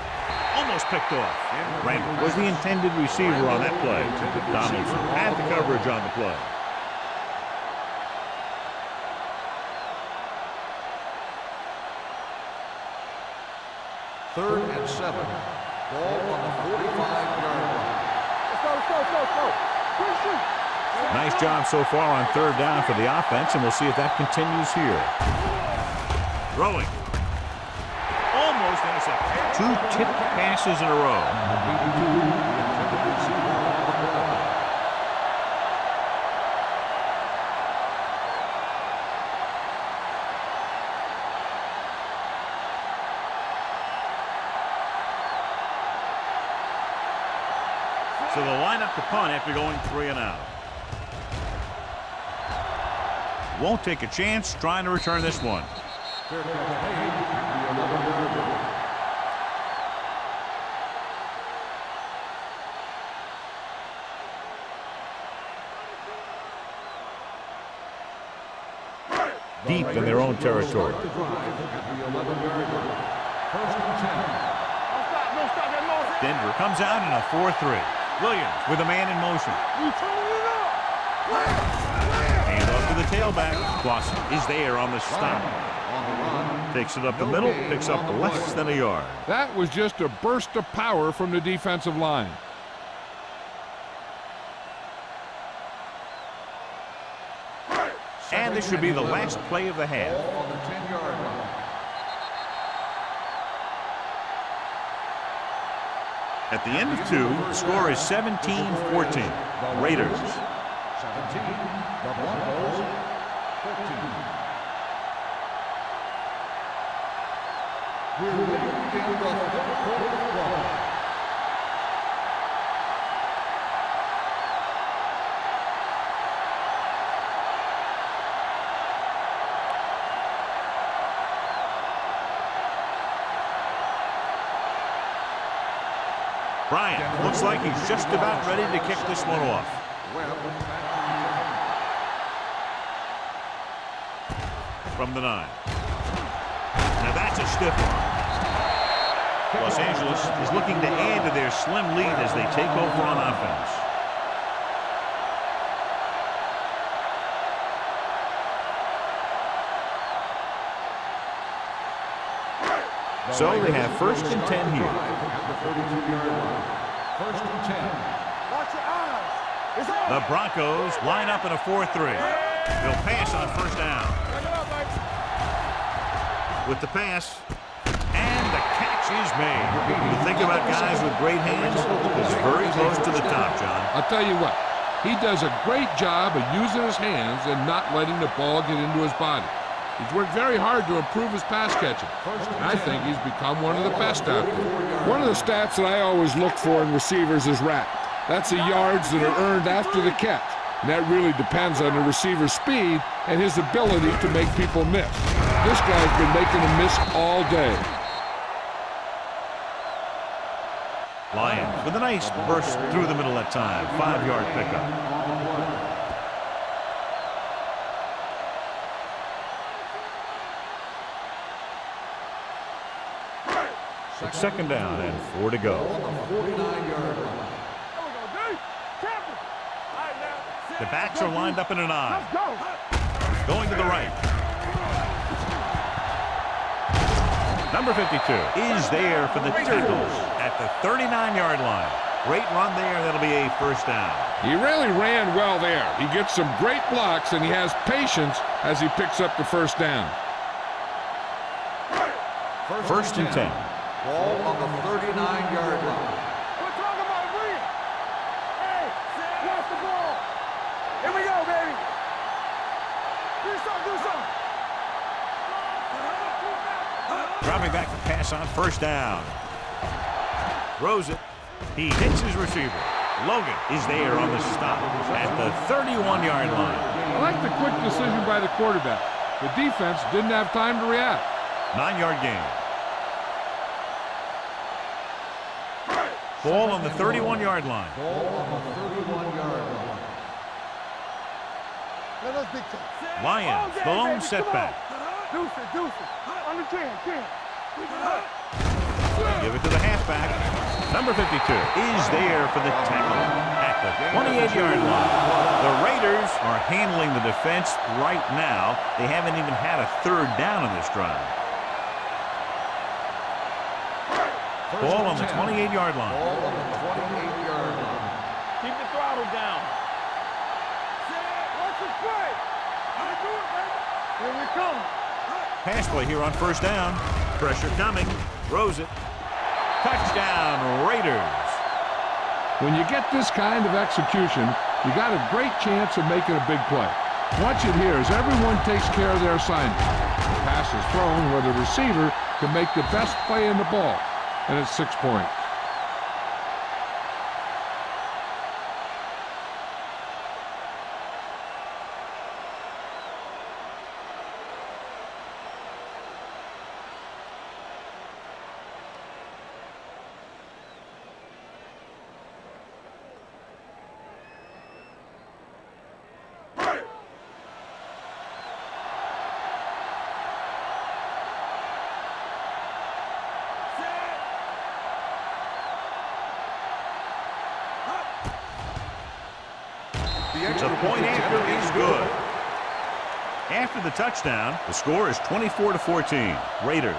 [SPEAKER 1] Almost picked off. Randall was the intended receiver on that play. Donaldson had the coverage on the play.
[SPEAKER 2] Third and 7. Ball on the 45-yard line.
[SPEAKER 4] Let's go. Quick shoot.
[SPEAKER 1] Nice job so far on third down for the offense, and we'll see if that continues here. Throwing. Almost intercepted. 2 tipped passes in a row. So they'll line up to punt after going 3 and out. Won't take a chance trying to return this one. Deep in their own territory. Denver comes out in a 4-3. Williams with a man in motion. Hand off to the tailback. Clausen is there on the stop. Takes it up the middle, picks up less than a yard.
[SPEAKER 3] That was just a burst of power from the defensive line.
[SPEAKER 1] And this should be the last play of the half.
[SPEAKER 2] On the 10-yard line.
[SPEAKER 1] At the end of 2, the score is 17-14. Raiders.
[SPEAKER 2] 17, the Broncos, 14. We're ready to begin the third quarter of play.
[SPEAKER 1] Bryant looks like he's just about ready to kick this one off. From the 9. Now that's a stiff one. Los Angeles is looking to add to their slim lead as they take over on offense. So they have first and 10 here.
[SPEAKER 2] First and 10.
[SPEAKER 4] Watch your eyes. It's on.
[SPEAKER 1] The Broncos line up in a 4-3. They'll pass on first down.
[SPEAKER 4] Back it up, Mike.
[SPEAKER 1] With the pass and the catch is made. You think about guys with great hands, he's very close to the top, John.
[SPEAKER 3] I'll tell you what, he does a great job of using his hands and not letting the ball get into his body. He's worked very hard to improve his pass catching. And I think he's become one of the best out there. One of the stats that I always look for in receivers is RAP. That's the yards that are earned after the catch. And that really depends on the receiver's speed and his ability to make people miss. This guy's been making them miss all day.
[SPEAKER 1] Lions with a nice burst through the middle that time. 5-yard pickup. It's second down and 4 to go. The backs are lined up in an I. Going to the right. Number 52 is there for the tackles at the 39-yard line. Great run there. That'll be a first down.
[SPEAKER 3] He really ran well there. He gets some great blocks, and he has patience as he picks up the first down.
[SPEAKER 1] First and 10.
[SPEAKER 2] Ball on the 39-yard line.
[SPEAKER 4] We're talking about Reed. Hey, watch the ball. Here we go, baby. Do something.
[SPEAKER 1] Dropping back to pass on first down. Throws it. He hits his receiver. Logan is there on the stop at the 31-yard line.
[SPEAKER 3] I like the quick decision by the quarterback. The defense didn't have time to react.
[SPEAKER 1] 9-yard gain. Ball on the 31-yard line.
[SPEAKER 2] Ball on the 31-yard line.
[SPEAKER 4] Let us be tough.
[SPEAKER 1] Lions, the lone setback.
[SPEAKER 4] Deuce it. On the 10.
[SPEAKER 1] Give it to the halfback. Number 52 is there for the tackle at the 28-yard line. The Raiders are handling the defense right now. They haven't even had a third down in this drive. Ball on the 28-yard line.
[SPEAKER 2] Ball on the 28-yard line.
[SPEAKER 4] Keep the throttle down. Watch the play. Here we come.
[SPEAKER 1] Pass play here on first down. Pressure coming. Throws it. Touchdown, Raiders.
[SPEAKER 3] When you get this kind of execution, you got a great chance of making a big play. Watch it here as everyone takes care of their assignment. The pass is thrown where the receiver can make the best play in the ball, and it's 6 points.
[SPEAKER 1] The point after is good. After the touchdown, the score is 24-14. Raiders.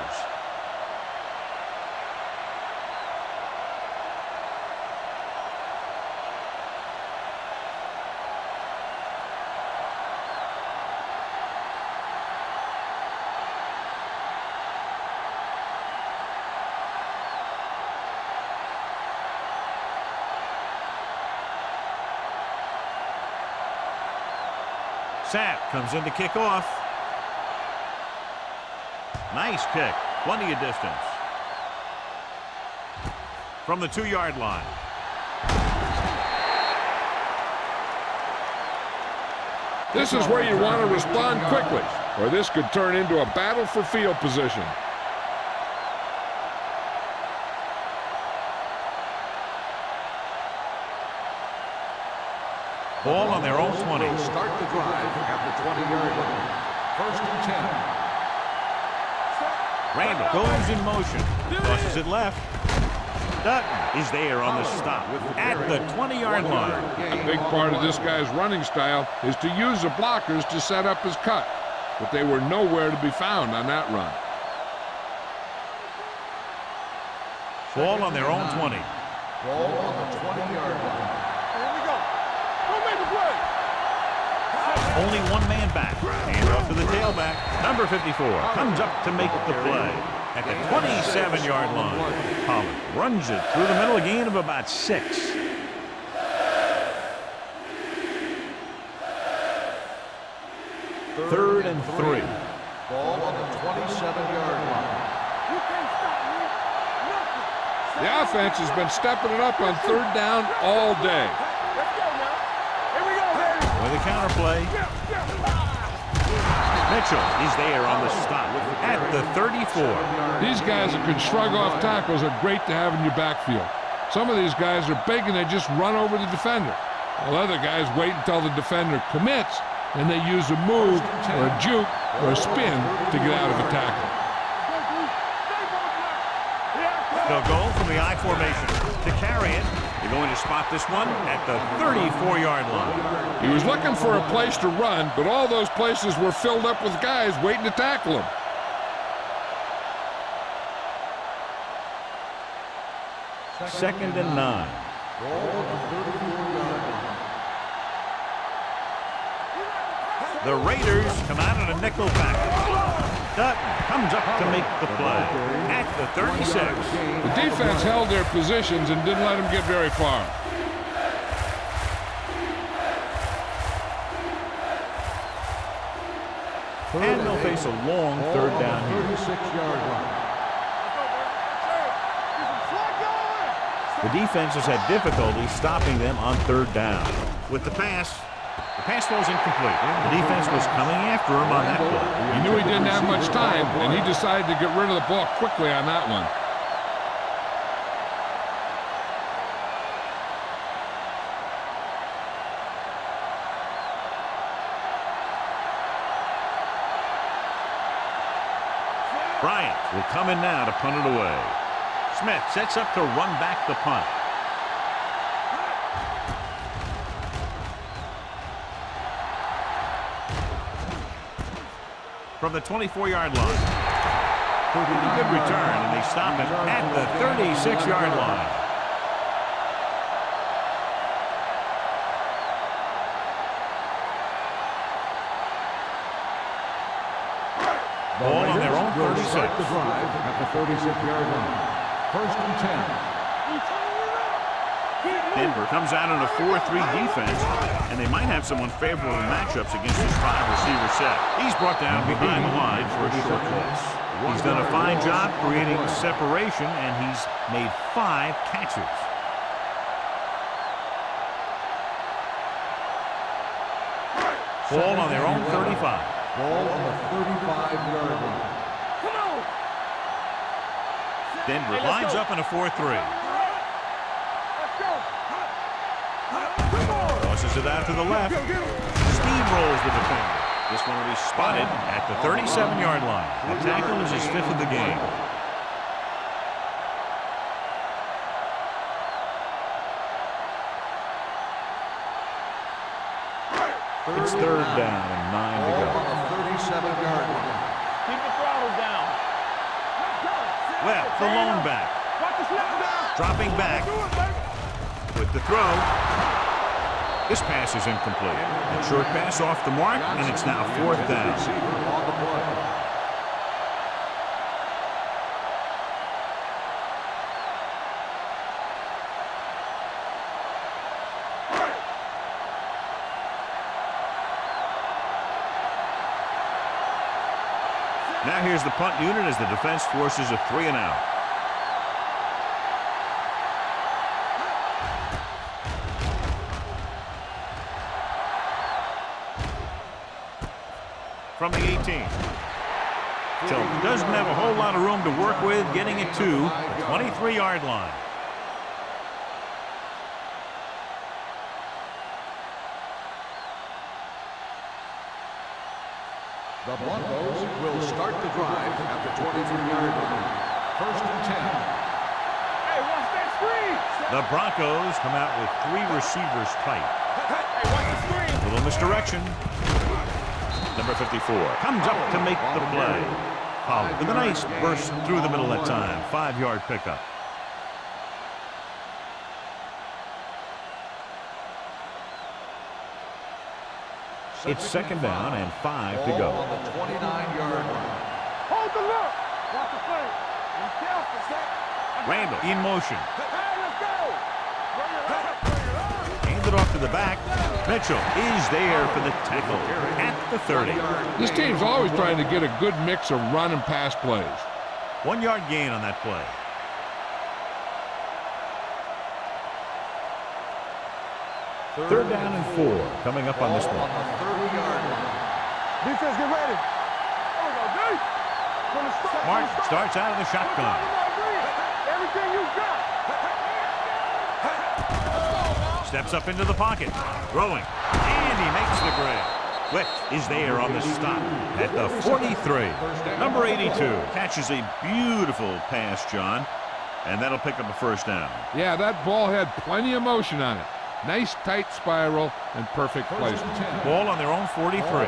[SPEAKER 1] Sapp comes in to kick off. Nice kick. Plenty of distance. From the 2-yard line.
[SPEAKER 3] This is where you want to respond quickly, or this could turn into a battle for field position.
[SPEAKER 1] Ball on their own 20.
[SPEAKER 2] Start the drive at the 20-yard line. First and 10.
[SPEAKER 1] Randall goes in motion. Crosses it left. Dutton is there on the stop at the 20-yard line.
[SPEAKER 3] A big part of this guy's running style is to use the blockers to set up his cut, but they were nowhere to be found on that run.
[SPEAKER 1] Ball on their own 20.
[SPEAKER 2] Ball on the 20-yard line.
[SPEAKER 4] Here we go. Don't make the play.
[SPEAKER 1] Only one man back. Hand off to the tailback. Number 54 comes up to make the play. at the 27-yard line. Pollard runs it through the middle, a gain of about 6. Third and 3.
[SPEAKER 2] Ball on the 27-yard line.
[SPEAKER 4] You can't stop me. Nothing.
[SPEAKER 3] The offense has been stepping it up on third down all day.
[SPEAKER 4] Let's go now. Here we go, baby.
[SPEAKER 1] With a counter play. Mitchell, he's there on the stop at the 34.
[SPEAKER 3] These guys that can shrug off tackles are great to have in your backfield. Some of these guys are big and they just run over the defender, while other guys wait until the defender commits and they use a move or a juke or a spin to get out of a tackle.
[SPEAKER 1] They'll go from the I formation to carry it. They're going to spot this one at the 34-yard line.
[SPEAKER 3] He was looking for a place to run, but all those places were filled up with guys waiting to tackle him.
[SPEAKER 1] Second and 9. The Raiders come out in a nickel package. Dutton comes up to make the play at the 36.
[SPEAKER 3] The defense held their positions and didn't let them get very far.
[SPEAKER 1] And they'll face a long third down here.
[SPEAKER 2] 36-yard line.
[SPEAKER 1] The defense has had difficulty stopping them on third down. With the pass falls incomplete. The defense was coming after him on that play.
[SPEAKER 3] He knew he didn't have much time, and he decided to get rid of the ball quickly on that one.
[SPEAKER 1] Bryant will come in now to punt it away. Smith sets up to run back the punt. From the 24-yard line. Good return, and they stop him at the 36-yard line. Ball on their own 36.
[SPEAKER 2] The drive at the 36-yard line. First and 10.
[SPEAKER 1] Denver comes out in a 4-3 defense, and they might have some unfavorable matchups against this 5-receiver set. He's brought down behind the line for a short pass. He's done a fine job creating separation, and he's made 5 catches. Ball on their own 35.
[SPEAKER 2] Ball on the 35-yard line.
[SPEAKER 4] Come on.
[SPEAKER 1] Denver lines up in a 4-3.
[SPEAKER 4] Let's go.
[SPEAKER 1] Tosses it out to the left. Steamrolls the defender. This one will be spotted at the 37-yard line. The tackle is his 5th of the game. It's third down and 9 to go.
[SPEAKER 2] Ball on the 37-yard line.
[SPEAKER 4] Keep the throttle down.
[SPEAKER 1] Well, the lone back.
[SPEAKER 4] Watch the snap down.
[SPEAKER 1] Dropping back
[SPEAKER 4] Do it, baby.
[SPEAKER 1] with the throw. This pass is incomplete. A short pass off the mark, and it's now 4th down.
[SPEAKER 2] On the play.
[SPEAKER 1] Now here's the punt unit as the defense forces a 3 and out. From the 18. So doesn't have a whole lot of room to work with, getting it to the 23-yard line.
[SPEAKER 2] The Broncos will start the drive at the 23-yard line. First and 10.
[SPEAKER 4] Hey, watch that screen.
[SPEAKER 1] The Broncos come out with 3 receivers tight.
[SPEAKER 4] Hey, watch the screen.
[SPEAKER 1] Little misdirection. Number 54 comes up to make the play. Pollard with a nice burst through the middle that time. 5-yard pickup. It's second down and 5 to go.
[SPEAKER 2] On the 29-yard line.
[SPEAKER 4] Hold the look. Watch the play. Be careful, Zach.
[SPEAKER 1] Randall in motion.
[SPEAKER 4] Hey, let's go. Bring it up. Bring it up.
[SPEAKER 1] Hand it off to the back. Mitchell is there for the tackle at the 30.
[SPEAKER 3] This team's always trying to get a good mix of run and pass plays.
[SPEAKER 1] 1 yard gain on that play. Third down and 4 coming up on this one.
[SPEAKER 4] Defense, get ready. There we go, D.
[SPEAKER 1] Martin starts out of the shotgun.
[SPEAKER 4] Everything you got.
[SPEAKER 1] Steps up into the pocket. Throwing. And he makes the grab. Swift is there on the stop at the 43. Number 82 catches a beautiful pass, John. And that'll pick up a first down.
[SPEAKER 3] Yeah, that ball had plenty of motion on it. Nice tight spiral and perfect placement.
[SPEAKER 1] Ball on their own 43.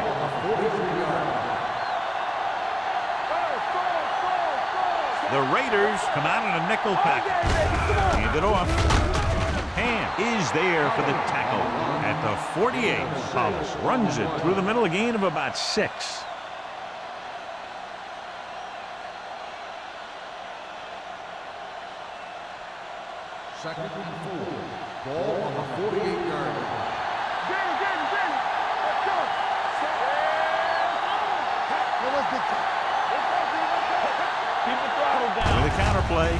[SPEAKER 1] The Raiders come out in a nickel package. Hand it off. Ham is there for the tackle at the 48. Hollis runs it through the middle, a gain of about 6.
[SPEAKER 2] Second and 4. Ball on the 48-yard line.
[SPEAKER 4] Let's go. Let's get you.
[SPEAKER 1] Keep the throttle down. With a counter play.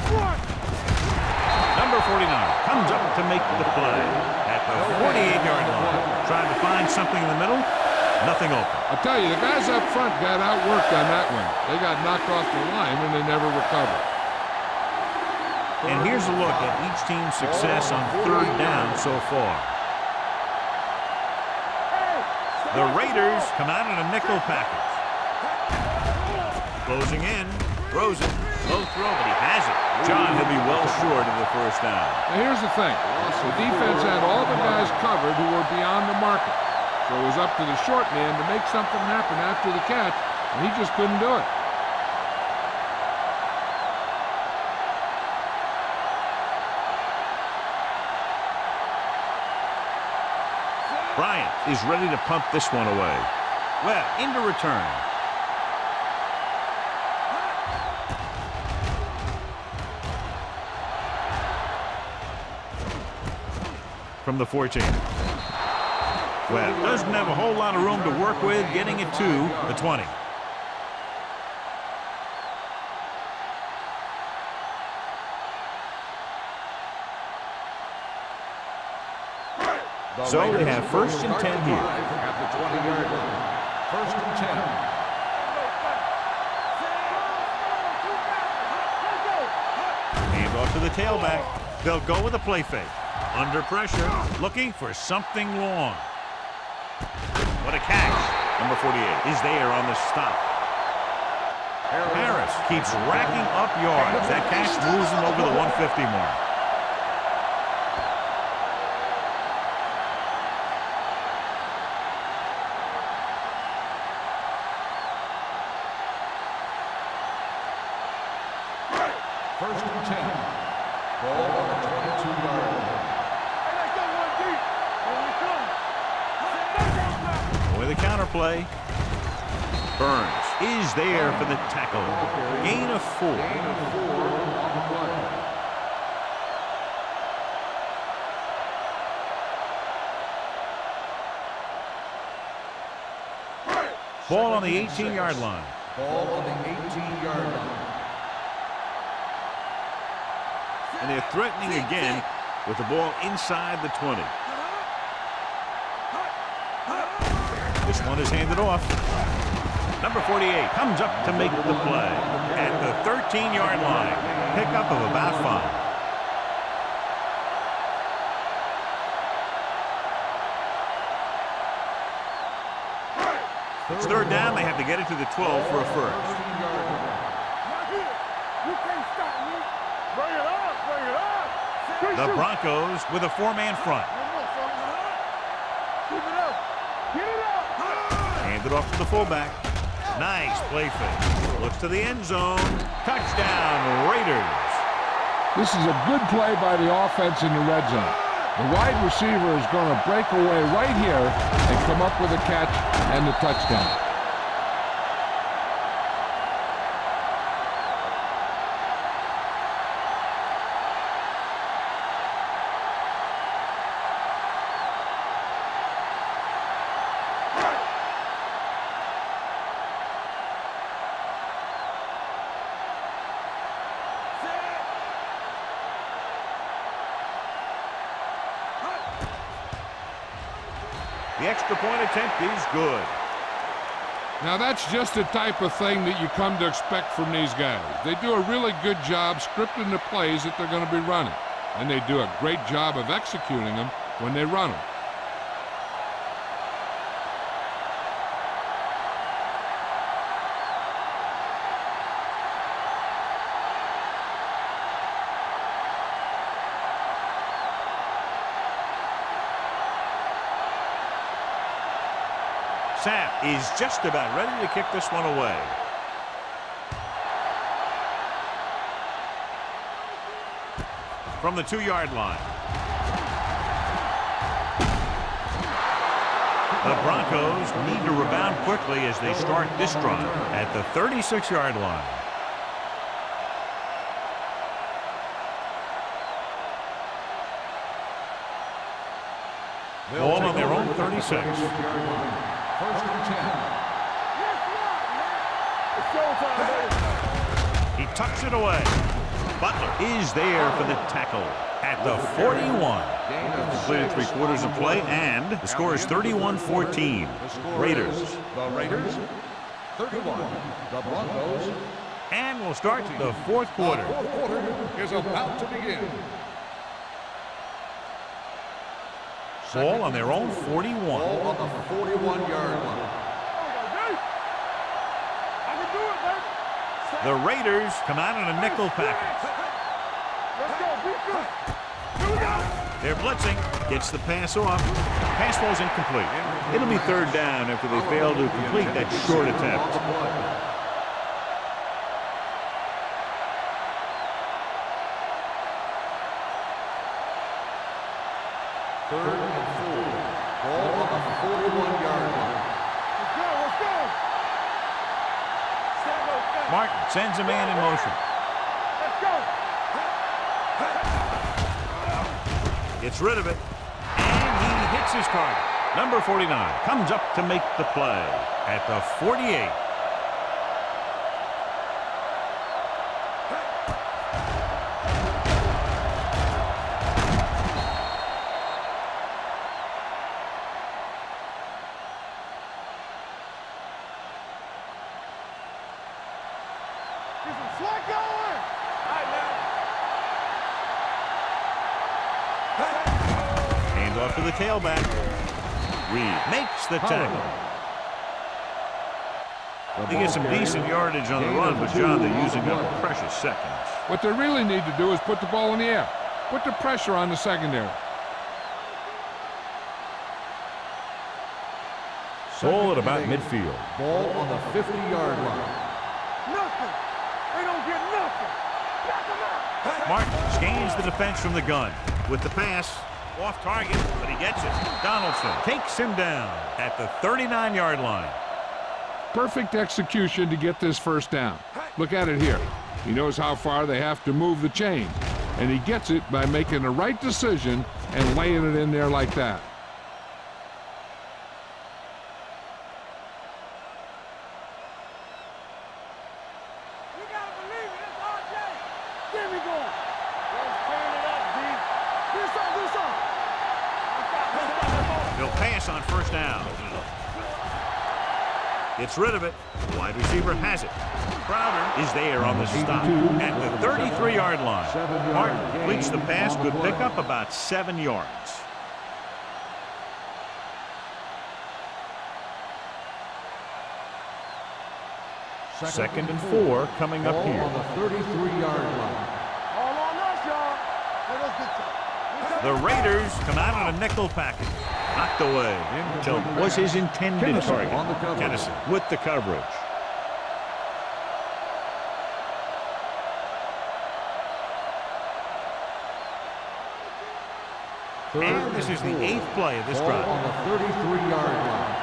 [SPEAKER 1] Number 49 comes up to make the play at the 48-yard line. Trying to find something in the middle. Nothing open.
[SPEAKER 3] I'll tell you, the guys up front got outworked on that one. They got knocked off the line and they never recovered.
[SPEAKER 1] And here's a look at each team's success on third down so far. The Raiders come out in a nickel package. Closing in. Throws it. Low throw, but he has it. John, he'll be well short of the first down.
[SPEAKER 3] Now here's the thing. The defense had all the guys covered who were beyond the marker. So it was up to the short man to make something happen after the catch, and he just couldn't do it.
[SPEAKER 1] Bryant is ready to pump this one away. Well, into return. From the 14. Well, doesn't have a whole lot of room to work with, getting it to the 20. So they have first and 10 here.
[SPEAKER 2] At the 20-yard line. First and 10.
[SPEAKER 1] Hand off to the tailback. They'll go with a play fake. Under pressure, looking for something long. What a catch. Number 48 is there on the stop. Harris keeps racking up yards. That catch moves him over the 150 mark.
[SPEAKER 2] First and 10. Ball on the 22-yard line.
[SPEAKER 1] With a counter play. Burns is there for the tackle. Gain of 4.
[SPEAKER 2] Gain of 4 on the play.
[SPEAKER 1] Ball on the 18-yard line.
[SPEAKER 2] Ball on the 18-yard line.
[SPEAKER 1] And they're threatening again with the ball inside the 20. This one is handed off. Number 48 comes up to make the play at the 13-yard line. Pickup of about 5. It's third down. They have to get it to the 12 for a first.
[SPEAKER 4] You can't stop me. Bring it up. Bring it up.
[SPEAKER 1] The Broncos with a 4-man front.
[SPEAKER 4] Keep it up. Get it up.
[SPEAKER 1] Hand it off to the fullback. Nice play fake. Looks to the end zone. Touchdown, Raiders.
[SPEAKER 3] This is a good play by the offense in the red zone. The wide receiver is going to break away right here and come up with a catch and the touchdown.
[SPEAKER 1] The extra point attempt is good.
[SPEAKER 3] Now that's just the type of thing that you come to expect from these guys. They do a really good job scripting the plays that they're going to be running. And they do a great job of executing them when they run them.
[SPEAKER 1] Sapp is just about ready to kick this one away. From the 2-yard line. The Broncos need to rebound quickly as they start this drive at the 36-yard line. Ball on their own 36.
[SPEAKER 2] First and 10.
[SPEAKER 1] He tucks it away. Butler is there for the tackle at the 41. Completed 3/4 of play, and the score is 31-14. Raiders.
[SPEAKER 2] The Raiders, 31. The Broncos.
[SPEAKER 1] And we'll start the fourth quarter.
[SPEAKER 2] The fourth quarter is about to begin.
[SPEAKER 1] Ball on their own 41.
[SPEAKER 2] Ball on the 41-yard line.
[SPEAKER 1] The Raiders come out in a nickel package. They're blitzing. Gets the pass off. Pass ball's incomplete. It'll be third down after they fail to complete that short attempt.
[SPEAKER 2] Third and 4. Ball on the 41-yard line.
[SPEAKER 4] Let's go.
[SPEAKER 1] Martin sends a man in motion.
[SPEAKER 4] Let's go.
[SPEAKER 1] Gets rid of it. And he hits his target. Number 49 comes up to make the play at the 48. Hand off to the tailback. Reed makes the tackle. They get some decent yardage on the run, but John, they're using up precious seconds.
[SPEAKER 3] What they really need to do is put the ball in the air. Put the pressure on the secondary.
[SPEAKER 1] Ball at about midfield.
[SPEAKER 2] Ball on the 50-yard line.
[SPEAKER 4] Nothing. They don't get nothing. Back them up.
[SPEAKER 1] Martin scans the defense from the gun. With the pass, off target, but he gets it. Donaldson takes him down at the 39-yard line.
[SPEAKER 3] Perfect execution to get this first down. Look at it here. He knows how far they have to move the chain, and he gets it by making the right decision and laying it in there like that.
[SPEAKER 4] You gotta believe it. It's RJ. There we go. Let's turn it up, D. Do something.
[SPEAKER 1] They'll pass on first down. Gets rid of it. The wide receiver has it. Crowder is there on the stop at the 33-yard line. Martin completes the pass. Good pickup, about 7 yards. Second and 4 coming up
[SPEAKER 2] Ball
[SPEAKER 1] here.
[SPEAKER 2] on the 33-yard line.
[SPEAKER 4] All on us, y'all. Let us get some.
[SPEAKER 1] The Raiders come out in a nickel package. Knocked away. Until was his intended target.
[SPEAKER 2] on the coverage.
[SPEAKER 1] Kennison with the coverage. And this is the 8th play of this
[SPEAKER 2] Ball
[SPEAKER 1] drive.
[SPEAKER 2] on the 33-yard line.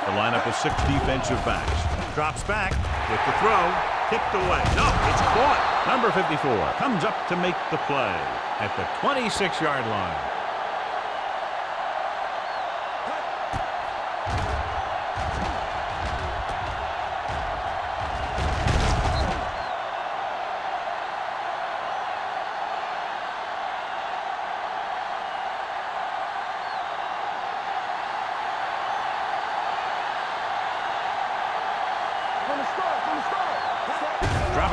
[SPEAKER 1] The lineup of 6 defensive backs. Drops back with the throw. Tipped away. No, it's caught. Number 54 comes up to make the play at the 26-yard line.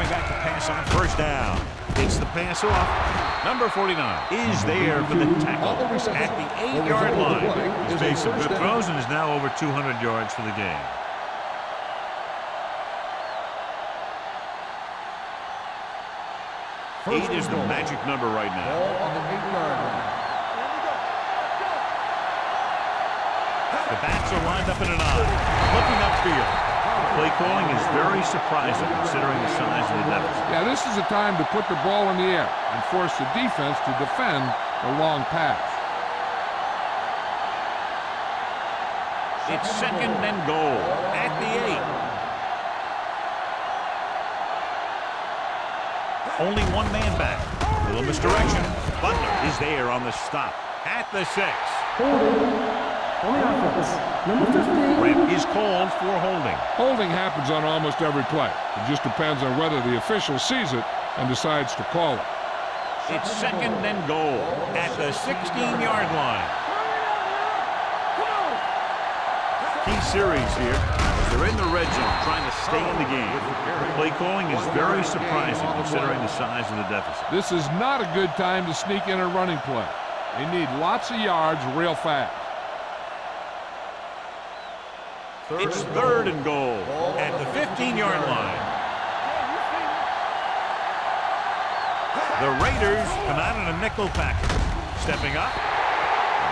[SPEAKER 1] coming back to pass on first down. Takes the pass off. Number 49 is there for the tackle at the 8-yard line. He's made some good throws and is now over 200 yards for the game. Eight is the magic number right now.
[SPEAKER 2] Ball on the 8-yard line.
[SPEAKER 1] The backs are lined up in an eye, looking upfield. Play calling is very surprising considering the size of the deficit.
[SPEAKER 3] Yeah, this is a time to put the ball in the air and force the defense to defend the long pass.
[SPEAKER 1] It's second and goal at the 8. Only one man back. Little misdirection. Butler is there on the stop at the 6.
[SPEAKER 5] On the offense, number 15.
[SPEAKER 1] Ref is called for holding.
[SPEAKER 3] Holding happens on almost every play. It just depends on whether the official sees it and decides to call it.
[SPEAKER 1] It's second and goal at the 16-yard line. Key series here. They're in the red zone trying to stay in the game. Play calling is very surprising considering the size of the deficit.
[SPEAKER 3] This is not a good time to sneak in a running play. They need lots of yards real fast.
[SPEAKER 1] It's third and goal at the 15-yard line. The Raiders come out in a nickel package. Stepping up.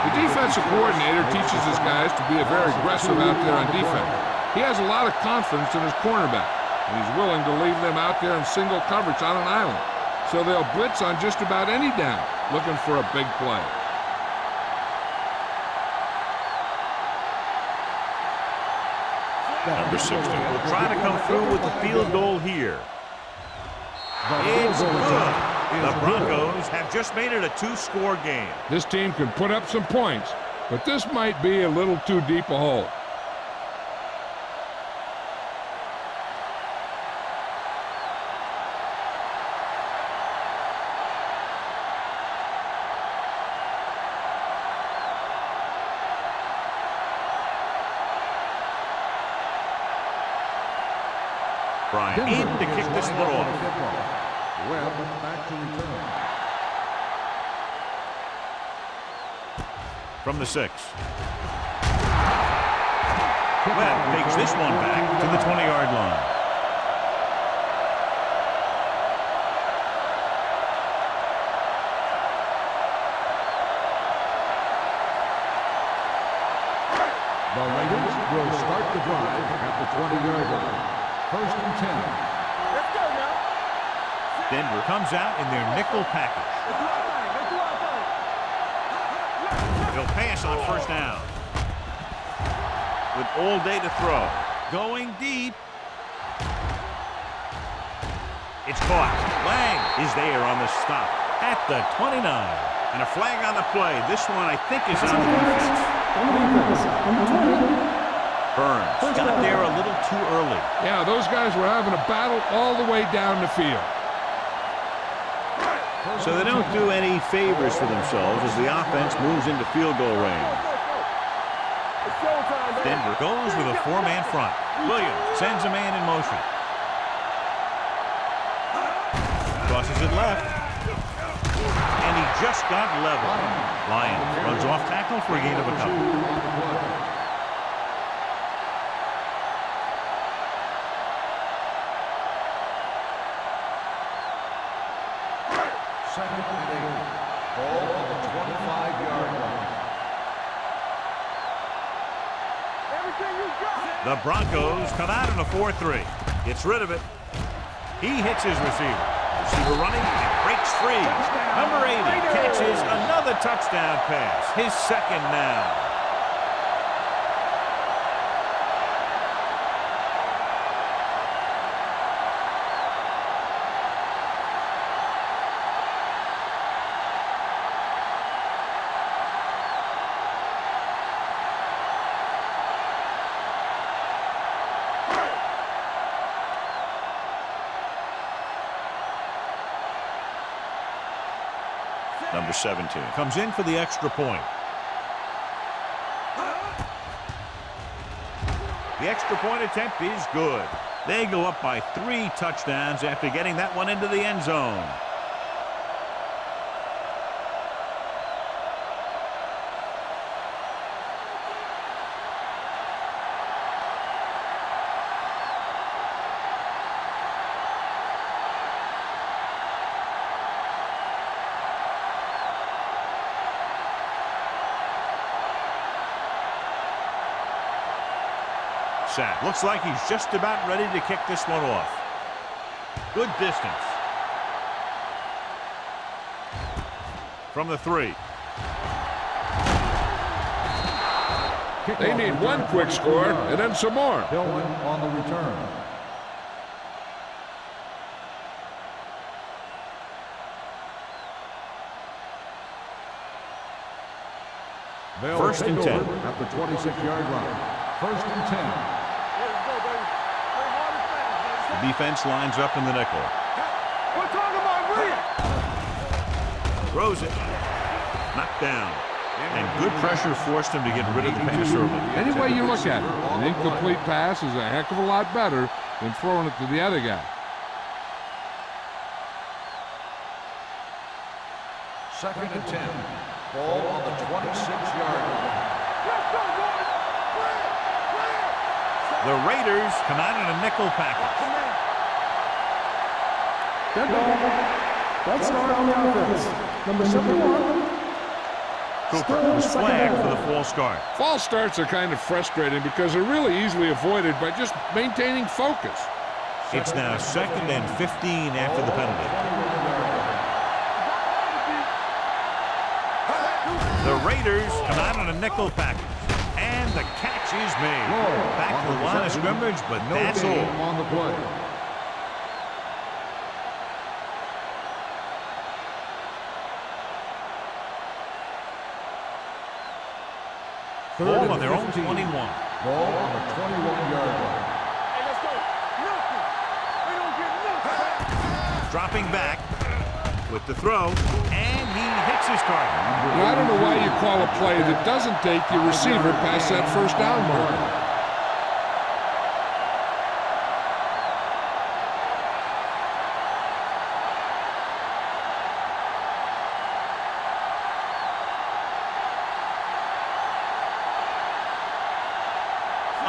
[SPEAKER 3] The defensive coordinator teaches his guys to be very aggressive out there on defense. He has a lot of confidence in his cornerback, and he's willing to leave them out there in single coverage on an island. So they'll blitz on just about any down, looking for a big play.
[SPEAKER 1] Number 60 will try to come through with the field goal here. It's good. The Broncos have just made it a 2-score game.
[SPEAKER 3] This team can put up some points, but this might be a little too deep a hole.
[SPEAKER 1] Bryant in to kick this one off.
[SPEAKER 2] Webb back to return.
[SPEAKER 1] From the 6. Webb takes this one back to the 20-yard line.
[SPEAKER 2] The Raiders will start the drive at the 20-yard line. First and 10.
[SPEAKER 4] Let's go now.
[SPEAKER 1] Denver comes out in their nickel package.
[SPEAKER 4] Let's do our thing. Let's do our thing.
[SPEAKER 1] He'll pass on first down. With all day to throw. Going deep. It's caught. Lang is there on the stop at the 29. And a flag on the play. This one I think is on the defense.
[SPEAKER 5] On the defense, number 20.
[SPEAKER 1] Burns got there a little too early.
[SPEAKER 3] Yeah, those guys were having a battle all the way down the field.
[SPEAKER 1] So they don't do any favors for themselves as the offense moves into field goal range. Denver goes with a 4-man front. Williams sends a man in motion. Crosses it left. And he just got level. Lyons runs off tackle for a gain of a couple.
[SPEAKER 2] Second and 8. Ball on the 25-yard line.
[SPEAKER 4] Everything you got.
[SPEAKER 1] The Broncos come out in a 4-3. Gets rid of it. He hits his receiver. Receiver running and breaks free. Number 80 catches another touchdown pass. His second now. Number 17 comes in for the extra point. The extra point attempt is good. They go up by 3 touchdowns after getting that one into the end zone. Sack. Looks like he's just about ready to kick this one off. Good distance. From the 3.
[SPEAKER 3] They need one quick score and then some more.
[SPEAKER 2] Hillman on the return.
[SPEAKER 1] First and 10
[SPEAKER 2] at the 26-yard line. First and 10.
[SPEAKER 1] The defense lines up in the nickel.
[SPEAKER 4] We're talking about read.
[SPEAKER 1] Throws it. Knocked down. And good pressure forced him to get rid of the pass early.
[SPEAKER 3] Any way you look at it, an incomplete pass is a heck of a lot better than throwing it to the other guy.
[SPEAKER 2] Second and 10. Ball on the 26-yard line.
[SPEAKER 1] The Raiders come out in a nickel package.
[SPEAKER 5] Dead ball. Let's start on the offense. Number 71.
[SPEAKER 1] Cooper was flagged for the false start.
[SPEAKER 3] False starts are kind of frustrating because they're really easily avoided by just maintaining focus.
[SPEAKER 1] It's now 2nd and 15 after the penalty. The Raiders come out in a nickel package. And the catch is made. Back to the line of scrimmage, but that's all.
[SPEAKER 2] On the play.
[SPEAKER 1] Ball on their own 21.
[SPEAKER 2] Ball on the 21-yard line.
[SPEAKER 4] Hey, let's go. Nothing. We don't get nothing.
[SPEAKER 1] Dropping back with the throw, and he hits his target.
[SPEAKER 3] Now, I don't know why you call a play that doesn't take your receiver past that first down marker.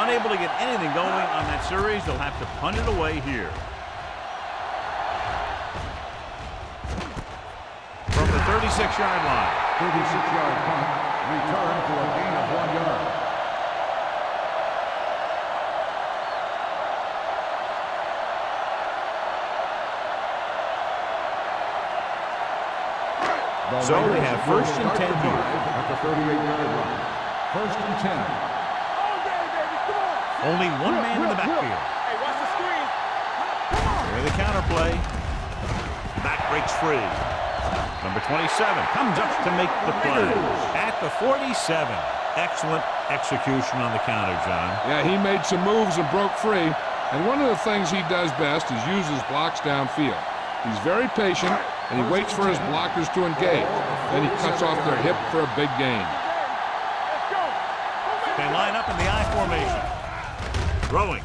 [SPEAKER 1] Unable to get anything going on that series, they'll have to punt it away here. From the 36-yard line.
[SPEAKER 2] 36-yard punt. Return for a gain of 1 yard.
[SPEAKER 1] So they have first and 10 here.
[SPEAKER 2] At the 38-yard line. First and 10.
[SPEAKER 1] Only one man in the backfield.
[SPEAKER 4] Hey, watch the screen.
[SPEAKER 1] Here the counterplay. Back breaks free. Number 27 comes up to make the play at the 47. Excellent execution on the counter, John.
[SPEAKER 3] Yeah, he made some moves and broke free. And one of the things he does best is use his blocks downfield. He's very patient, and he waits for his blockers to engage. Then he cuts off their hip for a big gain.
[SPEAKER 1] They line up in the I formation. Throwing.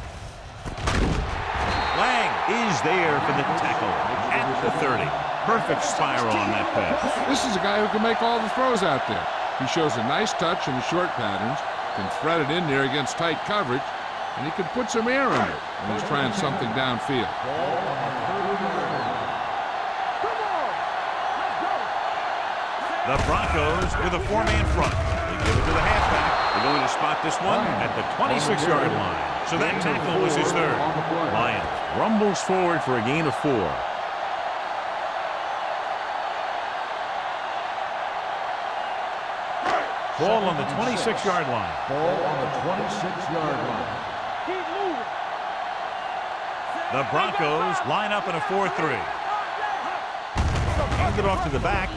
[SPEAKER 1] Lang is there for the tackle at the 30. Perfect spiral on that pass.
[SPEAKER 3] This is a guy who can make all the throws out there. He shows a nice touch in the short patterns, can thread it in there against tight coverage, and he can put some air under it when he's trying something downfield.
[SPEAKER 1] The Broncos with a 4-man front. They give it to the halfback. They're going to spot this one at the 26-yard line. So that tackle was his third. Lions rumbles forward for a gain of 4. Ball on the 26-yard line.
[SPEAKER 2] Ball on the 26-yard line.
[SPEAKER 4] Keep moving.
[SPEAKER 1] The Broncos line up in a 4-3. Hand it off to the back.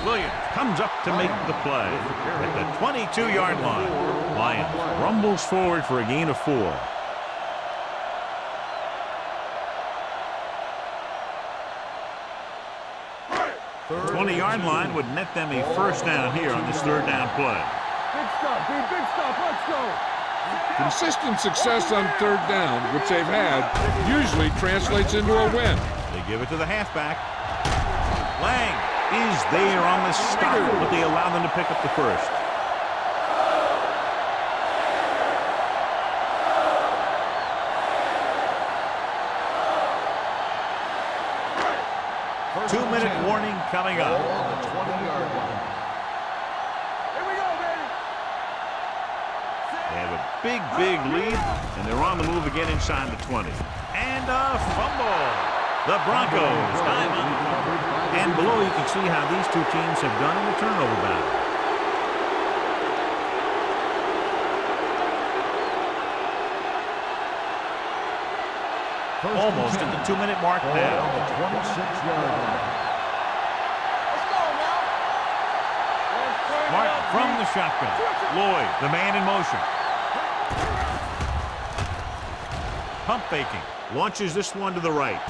[SPEAKER 1] Williams comes up to make the play at the 22-yard line. Lions rumbles forward for a gain of 4. The 20-yard line would net them a first down here on this third down play.
[SPEAKER 4] Big stuff, big stuff. Let's go.
[SPEAKER 3] Consistent success on third down, which they've had, usually translates into a win.
[SPEAKER 1] They give it to the halfback. Lang is there on the stop, but they allow them to pick up the first. Two-minute warning coming up.
[SPEAKER 2] On the 20-yard line.
[SPEAKER 4] Here we go, baby.
[SPEAKER 1] They have a big lead, and they're on the move again inside the 20. And a fumble. The Broncos dive on the cover. And below you can see how these two teams have done in the turnover battle. Almost at the 2-minute mark
[SPEAKER 2] Ball
[SPEAKER 1] now.
[SPEAKER 2] on the 26-yard line.
[SPEAKER 4] Let's go now.
[SPEAKER 1] Martin from the shotgun. Lloyd, the man in motion. Pump faking. Launches this one to the right.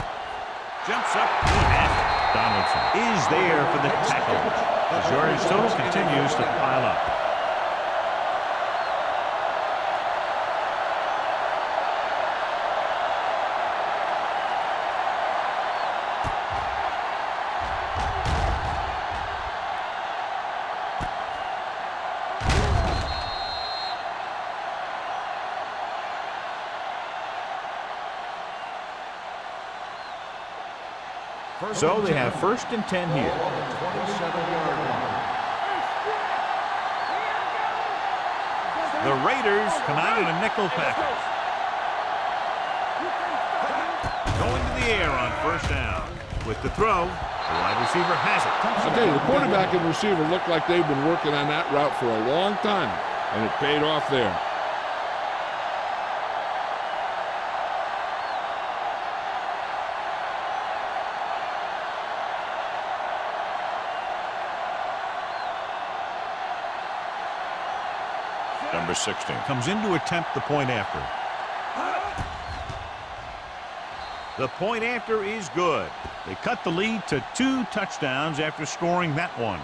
[SPEAKER 1] Jumps up. Donaldson is there for the tackle. The yardage total continues to pile up. So they have 1st and 10 here.
[SPEAKER 2] On the 27-yard line.
[SPEAKER 1] The Raiders come out in a nickel package. Going to the air on 1st down. With the throw, the wide receiver has it.
[SPEAKER 3] I'll tell you, the quarterback and receiver look like they've been working on that route for a long time, and it paid off there.
[SPEAKER 1] Number 16 comes in to attempt the point after. The point after is good. They cut the lead to 2 touchdowns after scoring that one.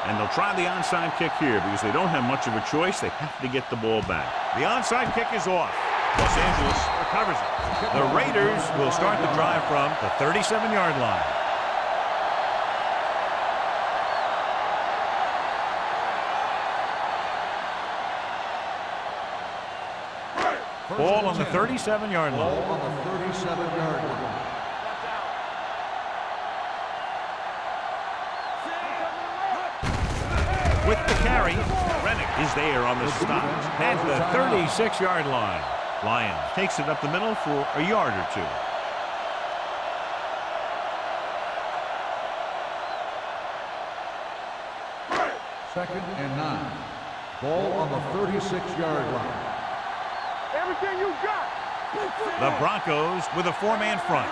[SPEAKER 1] And they'll try the onside kick here because they don't have much of a choice. They have to get the ball back. The onside kick is off. Los Angeles recovers it. The Raiders will start the drive from the 37-yard line. Ball on the 37-yard
[SPEAKER 2] Ball
[SPEAKER 1] line.
[SPEAKER 2] on the 37-yard line.
[SPEAKER 1] With the carry, Rennick is there on the stop at the 36-yard line. Lions takes it up the middle for a yard or 2.
[SPEAKER 2] Second and 9. Ball on the 36-yard line.
[SPEAKER 4] Everything you got.
[SPEAKER 1] The Broncos with a 4-man front.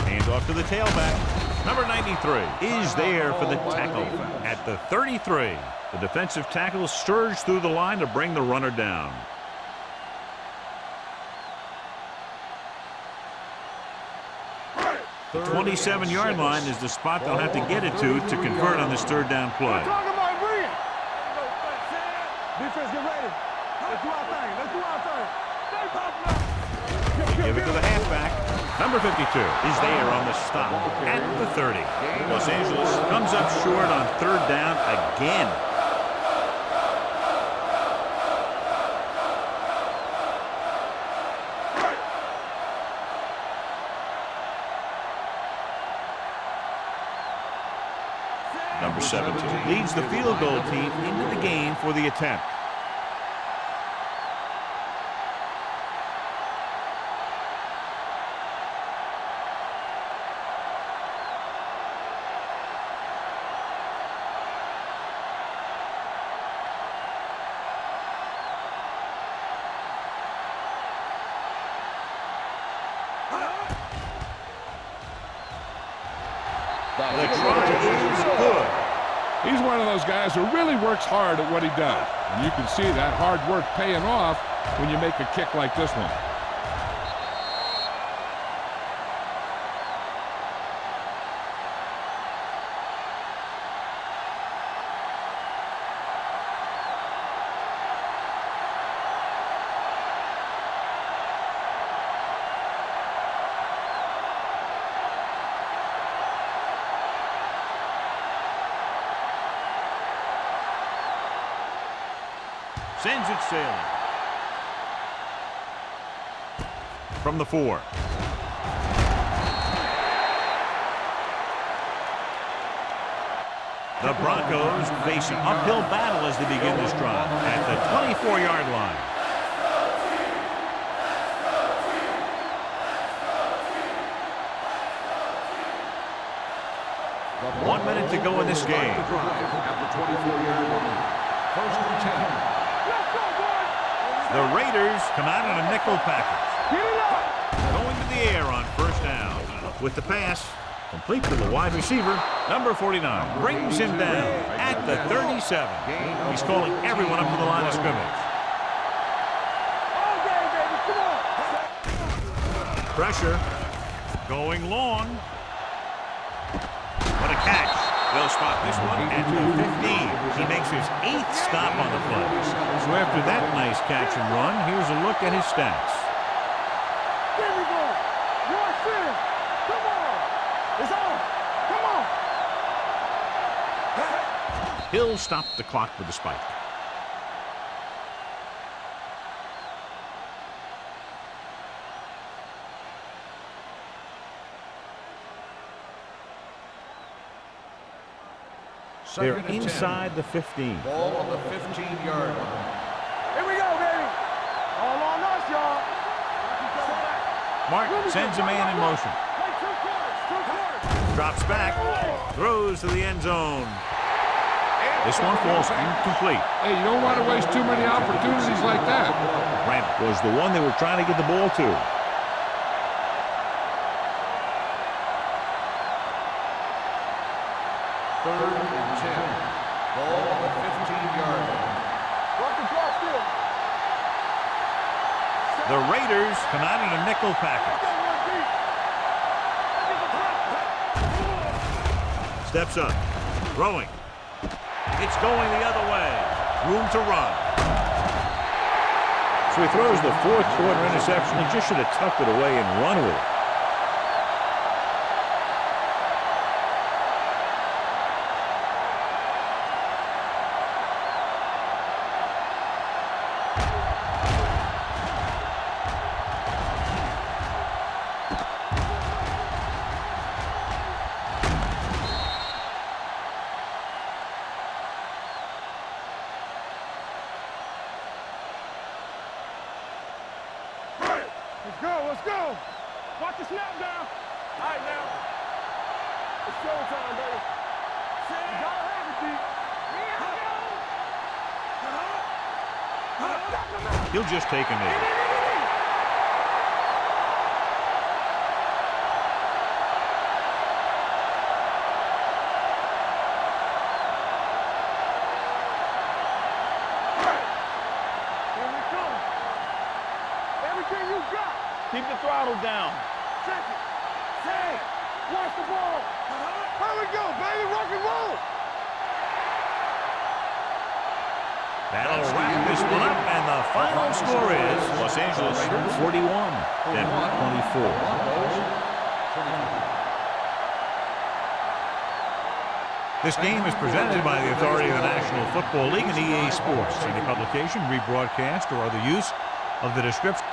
[SPEAKER 1] Hands off to the tailback. Number 93 is there for the tackle at the 33. The defensive tackle surged through the line to bring the runner down. The 27-yard line is the spot they'll have to get it to convert on this 3rd down play.
[SPEAKER 4] Talking about bring it. Defense, get ready. Let's do our thing. Let's do our thing. Stay popular.
[SPEAKER 1] Give it to the halfback. Number 52 is there on the stop at the 30. Los Angeles comes up short on 3rd down again. Number 17 leads the field goal team into the game for the attempt. The try is good.
[SPEAKER 3] He's one of those guys who really works hard at what he does. And you can see that hard work paying off when you make a kick like this one.
[SPEAKER 1] Sends it sailing. From the 4. The Broncos face an uphill battle as they begin this drive at the 24-yard line. One minute to go in this game.
[SPEAKER 2] At the 24-yard line. First and 10.
[SPEAKER 1] The Raiders come out in a nickel package. Going to the air on first down. With the pass, complete to the wide receiver, number 49. Brings him down at the 37. He's calling everyone up to the line of scrimmage. Pressure. Going long. What a catch. They'll spot this one at the 15. He makes his 8th stop on the play. So after that nice catch and run, here's a look at his stats.
[SPEAKER 4] There we go. Watch this. Come on. It's on. Come on.
[SPEAKER 1] Hill stopped the clock with a spike. They're inside the 15.
[SPEAKER 2] Ball on the 15-yard line.
[SPEAKER 4] Here we go, baby. All on us, y'all.
[SPEAKER 1] Martin sends a man in motion. Drops back. Throws to the end zone. This one falls incomplete.
[SPEAKER 3] Hey, you don't want to waste too many opportunities like that.
[SPEAKER 1] Ramp was the one they were trying to get the ball to.
[SPEAKER 2] Third and 10. Ball on the 15-yard line.
[SPEAKER 1] The Raiders come out in a nickel package. Steps up. Throwing. It's going the other way. Room to run. So he throws the 4th quarter interception. He just should have tucked it away and run with it.
[SPEAKER 4] Let's go. Watch the snap down. All right, now. It's showtime, baby. You gotta have it, D.
[SPEAKER 1] He'll just take a knee.
[SPEAKER 4] Here we come. Everything you got. Keep the throttle down. Check it. Say, watch the ball. Here we go, baby. Rock and roll.
[SPEAKER 1] That'll wrap this one up, and the final score is Los Angeles 41, Denver 24. This game is presented by the authority of the National Football League and EA Sports. Any publication, rebroadcast, or other use of the description